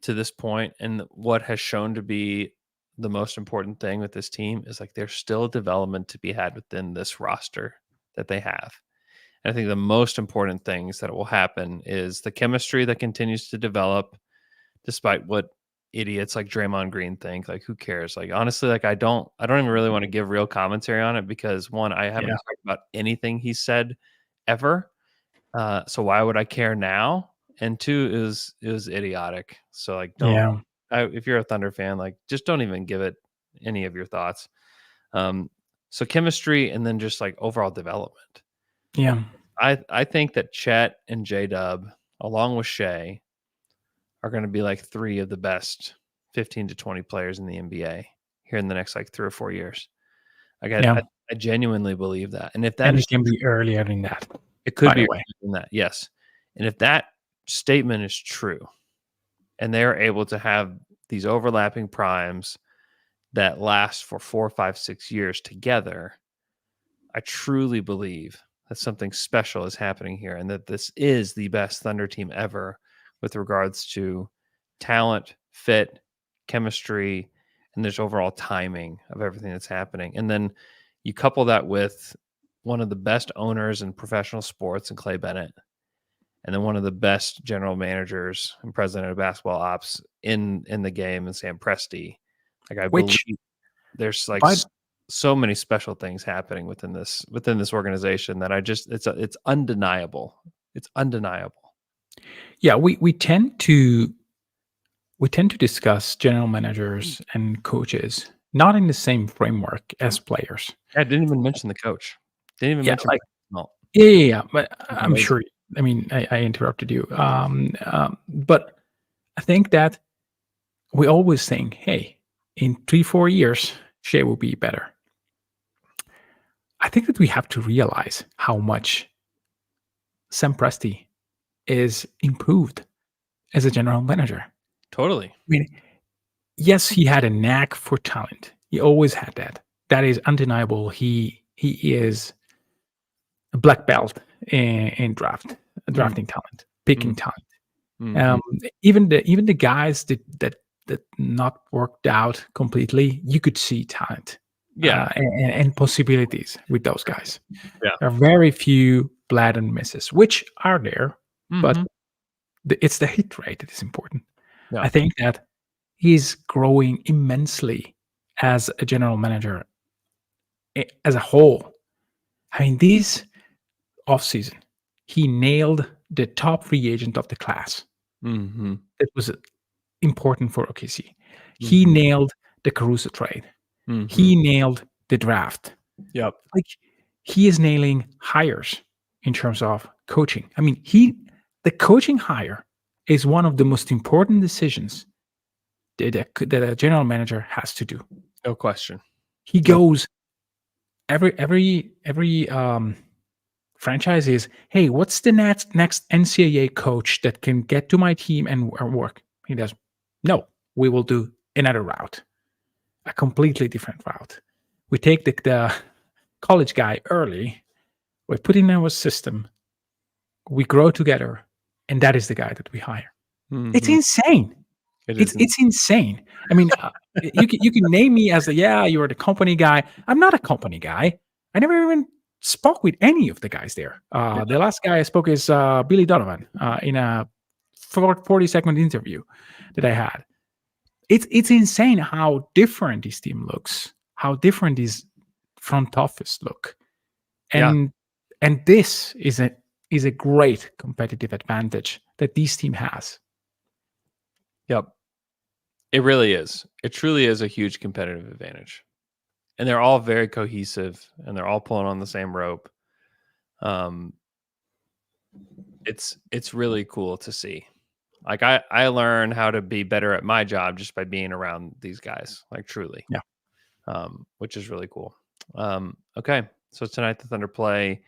to this point, and what has shown to be the most important thing with this team is like there's still development to be had within this roster that they have. And I think the most important things that will happen is the chemistry that continues to develop, despite what idiots like Draymond Green think. Like, who cares? Like, honestly, like I don't even really want to give real commentary on it because one, I haven't talked about anything he said ever. So why would I care now? And two, it was idiotic. So like, don't. If you're a Thunder fan, like just don't even give it any of your thoughts. So chemistry and then just like overall development. Yeah. I think that Chet and J-Dub, along with Shea, are going to be like 3 of the best 15 to 20 players in the NBA here in the next like 3 or 4 years. I genuinely believe that. And if that it can be earlier than that. It could be earlier than that, yes. And if that statement is true, and they are able to have these overlapping primes, that last for 4, 5, 6 years together, I truly believe that something special is happening here, and that this is the best Thunder team ever with regards to talent, fit, chemistry, and this overall timing of everything that's happening. And then you couple that with one of the best owners in professional sports in Clay Bennett, and then one of the best general managers and president of basketball ops in the game, and Sam Presti. Like, I believe there's like so many special things happening within this organization that it's undeniable. It's undeniable. Yeah, we tend to discuss general managers and coaches not in the same framework as players. I didn't even mention the coach. Didn't even mention. Yeah. But I'm sure. I mean, I interrupted you. But I think that we always think, hey, in 3-4 years, Shea will be better. I think that we have to realize how much Sam Presti is improved as a general manager. Totally. I mean, yes, he had a knack for talent. He always had that. That is undeniable. He is a black belt in drafting talent, picking talent. Even the guys that not worked out completely, you could see talent. And possibilities with those guys. Yeah. There are very few blatant misses, which are there, but it's the hit rate that is important. Yeah. I think that he's growing immensely as a general manager as a whole. I mean, this offseason, he nailed the top free agent of the class. It was important for OKC. He nailed the Caruso trade. He nailed the draft. Yep. Like, he is nailing hires in terms of coaching. I mean, the coaching hire is one of the most important decisions that a general manager has to do. No question. He goes every franchise is, hey, what's the next NCAA coach that can get to my team and work? He does, no, we will do another route. A completely different route. We take the college guy early, we put in our system, we grow together, and that is the guy that we hire. It's insane. It's insane. I mean, you can name me as you're the company guy. I'm not a company guy. I never even spoke with any of the guys there. The last guy I spoke is Billy Donovan in a 40-second interview that I had. It's insane how different this team looks, how different this front office look, and this is a great competitive advantage that this team has. Yep, it really is. It truly is a huge competitive advantage, and they're all very cohesive, and they're all pulling on the same rope. It's really cool to see. Like, I learn how to be better at my job just by being around these guys, like, truly. Yeah. Which is really cool. Okay. So tonight the Thunder play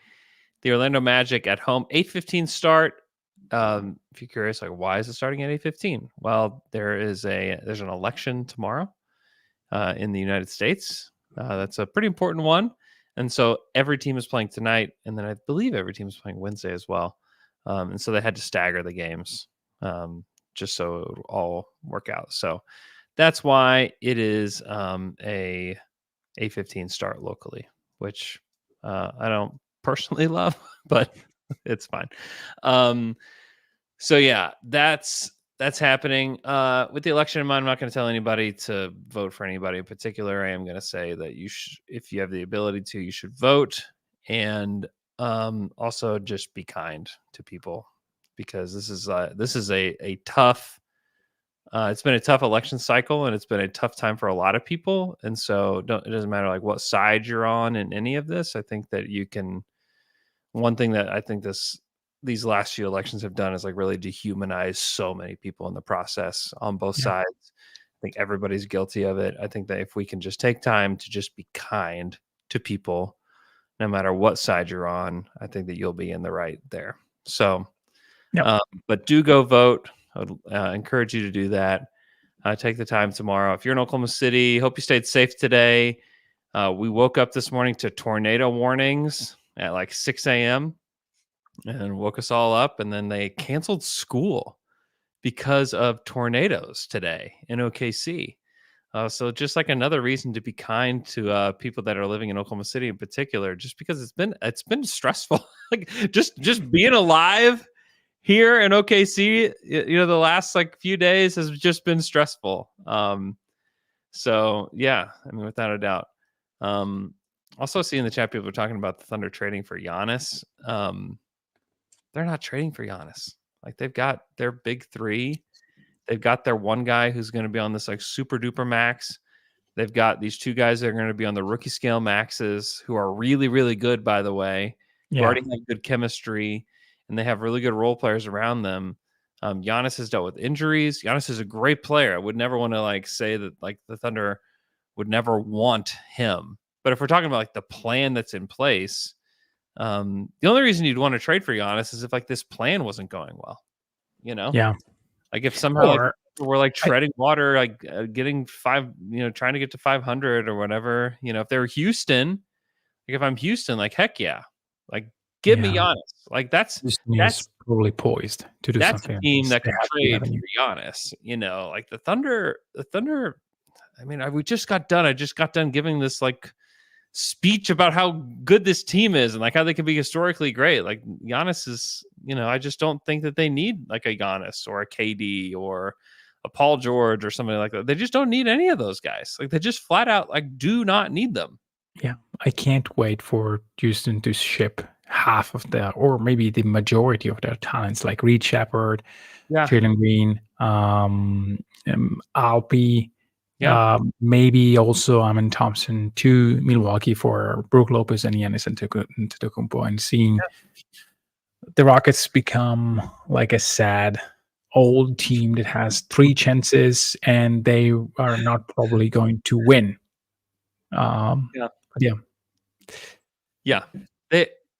the Orlando Magic at home, 8:15 start. If you're curious, like, why is it starting at 8:15? Well, there's an election tomorrow in the United States. That's a pretty important one. And so every team is playing tonight. And then I believe every team is playing Wednesday as well. And so they had to stagger the games. Just so it would all work out. So that's why it is a 8:15 start locally, which I don't personally love, but it's fine. So yeah, that's happening. With the election in mind, I'm not going to tell anybody to vote for anybody in particular. I am going to say that if you have the ability to, you should vote, and also just be kind to people, because this is a tough. It's been a tough election cycle, and it's been a tough time for a lot of people. And so it doesn't matter like what side you're on in any of this. I think that you can. One thing that I think these last few elections have done is like really dehumanize so many people in the process on both sides. I think everybody's guilty of it. I think that if we can just take time to just be kind to people, no matter what side you're on, I think that you'll be in the right there. So, but do go vote. I would encourage you to do that. Take the time tomorrow. If you're in Oklahoma City, hope you stayed safe today. We woke up this morning to tornado warnings at like 6 a.m. and woke us all up. And then they canceled school because of tornadoes today in OKC. So just like another reason to be kind to people that are living in Oklahoma City in particular, just because it's been stressful. Like just being alive here in OKC, the last like few days has just been stressful. So yeah, I mean, without a doubt. Also seeing the chat, people are talking about the Thunder trading for Giannis. They're not trading for Giannis. Like they've got their big three. They've got their one guy who's going to be on this like super duper max. They've got these two guys that are going to be on the rookie scale maxes who are really, really good, by the way. Who already have good chemistry, and they have really good role players around them. Giannis has dealt with injuries. Giannis is a great player. I would never want to like say that like the Thunder would never want him. But if we're talking about like the plan that's in place, the only reason you'd want to trade for Giannis is if like this plan wasn't going well, Yeah. Like if somehow like, we're like treading water, like getting trying to get to 500 or whatever, if they're Houston, like if I'm Houston, like heck yeah, like give me Giannis. Like that's probably poised to do that's something. A team that can trade for Giannis. Like the Thunder. I mean, I just got done giving this like speech about how good this team is and like how they can be historically great. Like Giannis is, I just don't think that they need like a Giannis or a KD or a Paul George or somebody like that. They just don't need any of those guys. Like they just flat out like do not need them. Yeah, I can't wait for Houston to ship half of their, or maybe the majority of their talents, like Reed Shepard, Jalen Green, Alpi. Maybe also Amin Thompson to Milwaukee for Brook Lopez and Giannis Antetokounmpo, and seeing the Rockets become like a sad old team that has 3 chances and they are not probably going to win.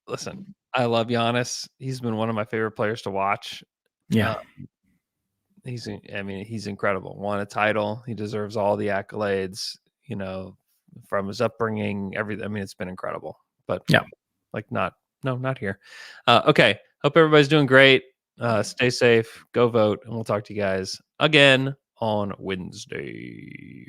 Listen, I love Giannis. He's been one of my favorite players to watch. He's incredible. Won a title. He deserves all the accolades, from his upbringing, everything. I mean, it's been incredible, but not here. Okay. Hope everybody's doing great. Stay safe, go vote, and we'll talk to you guys again on Wednesday.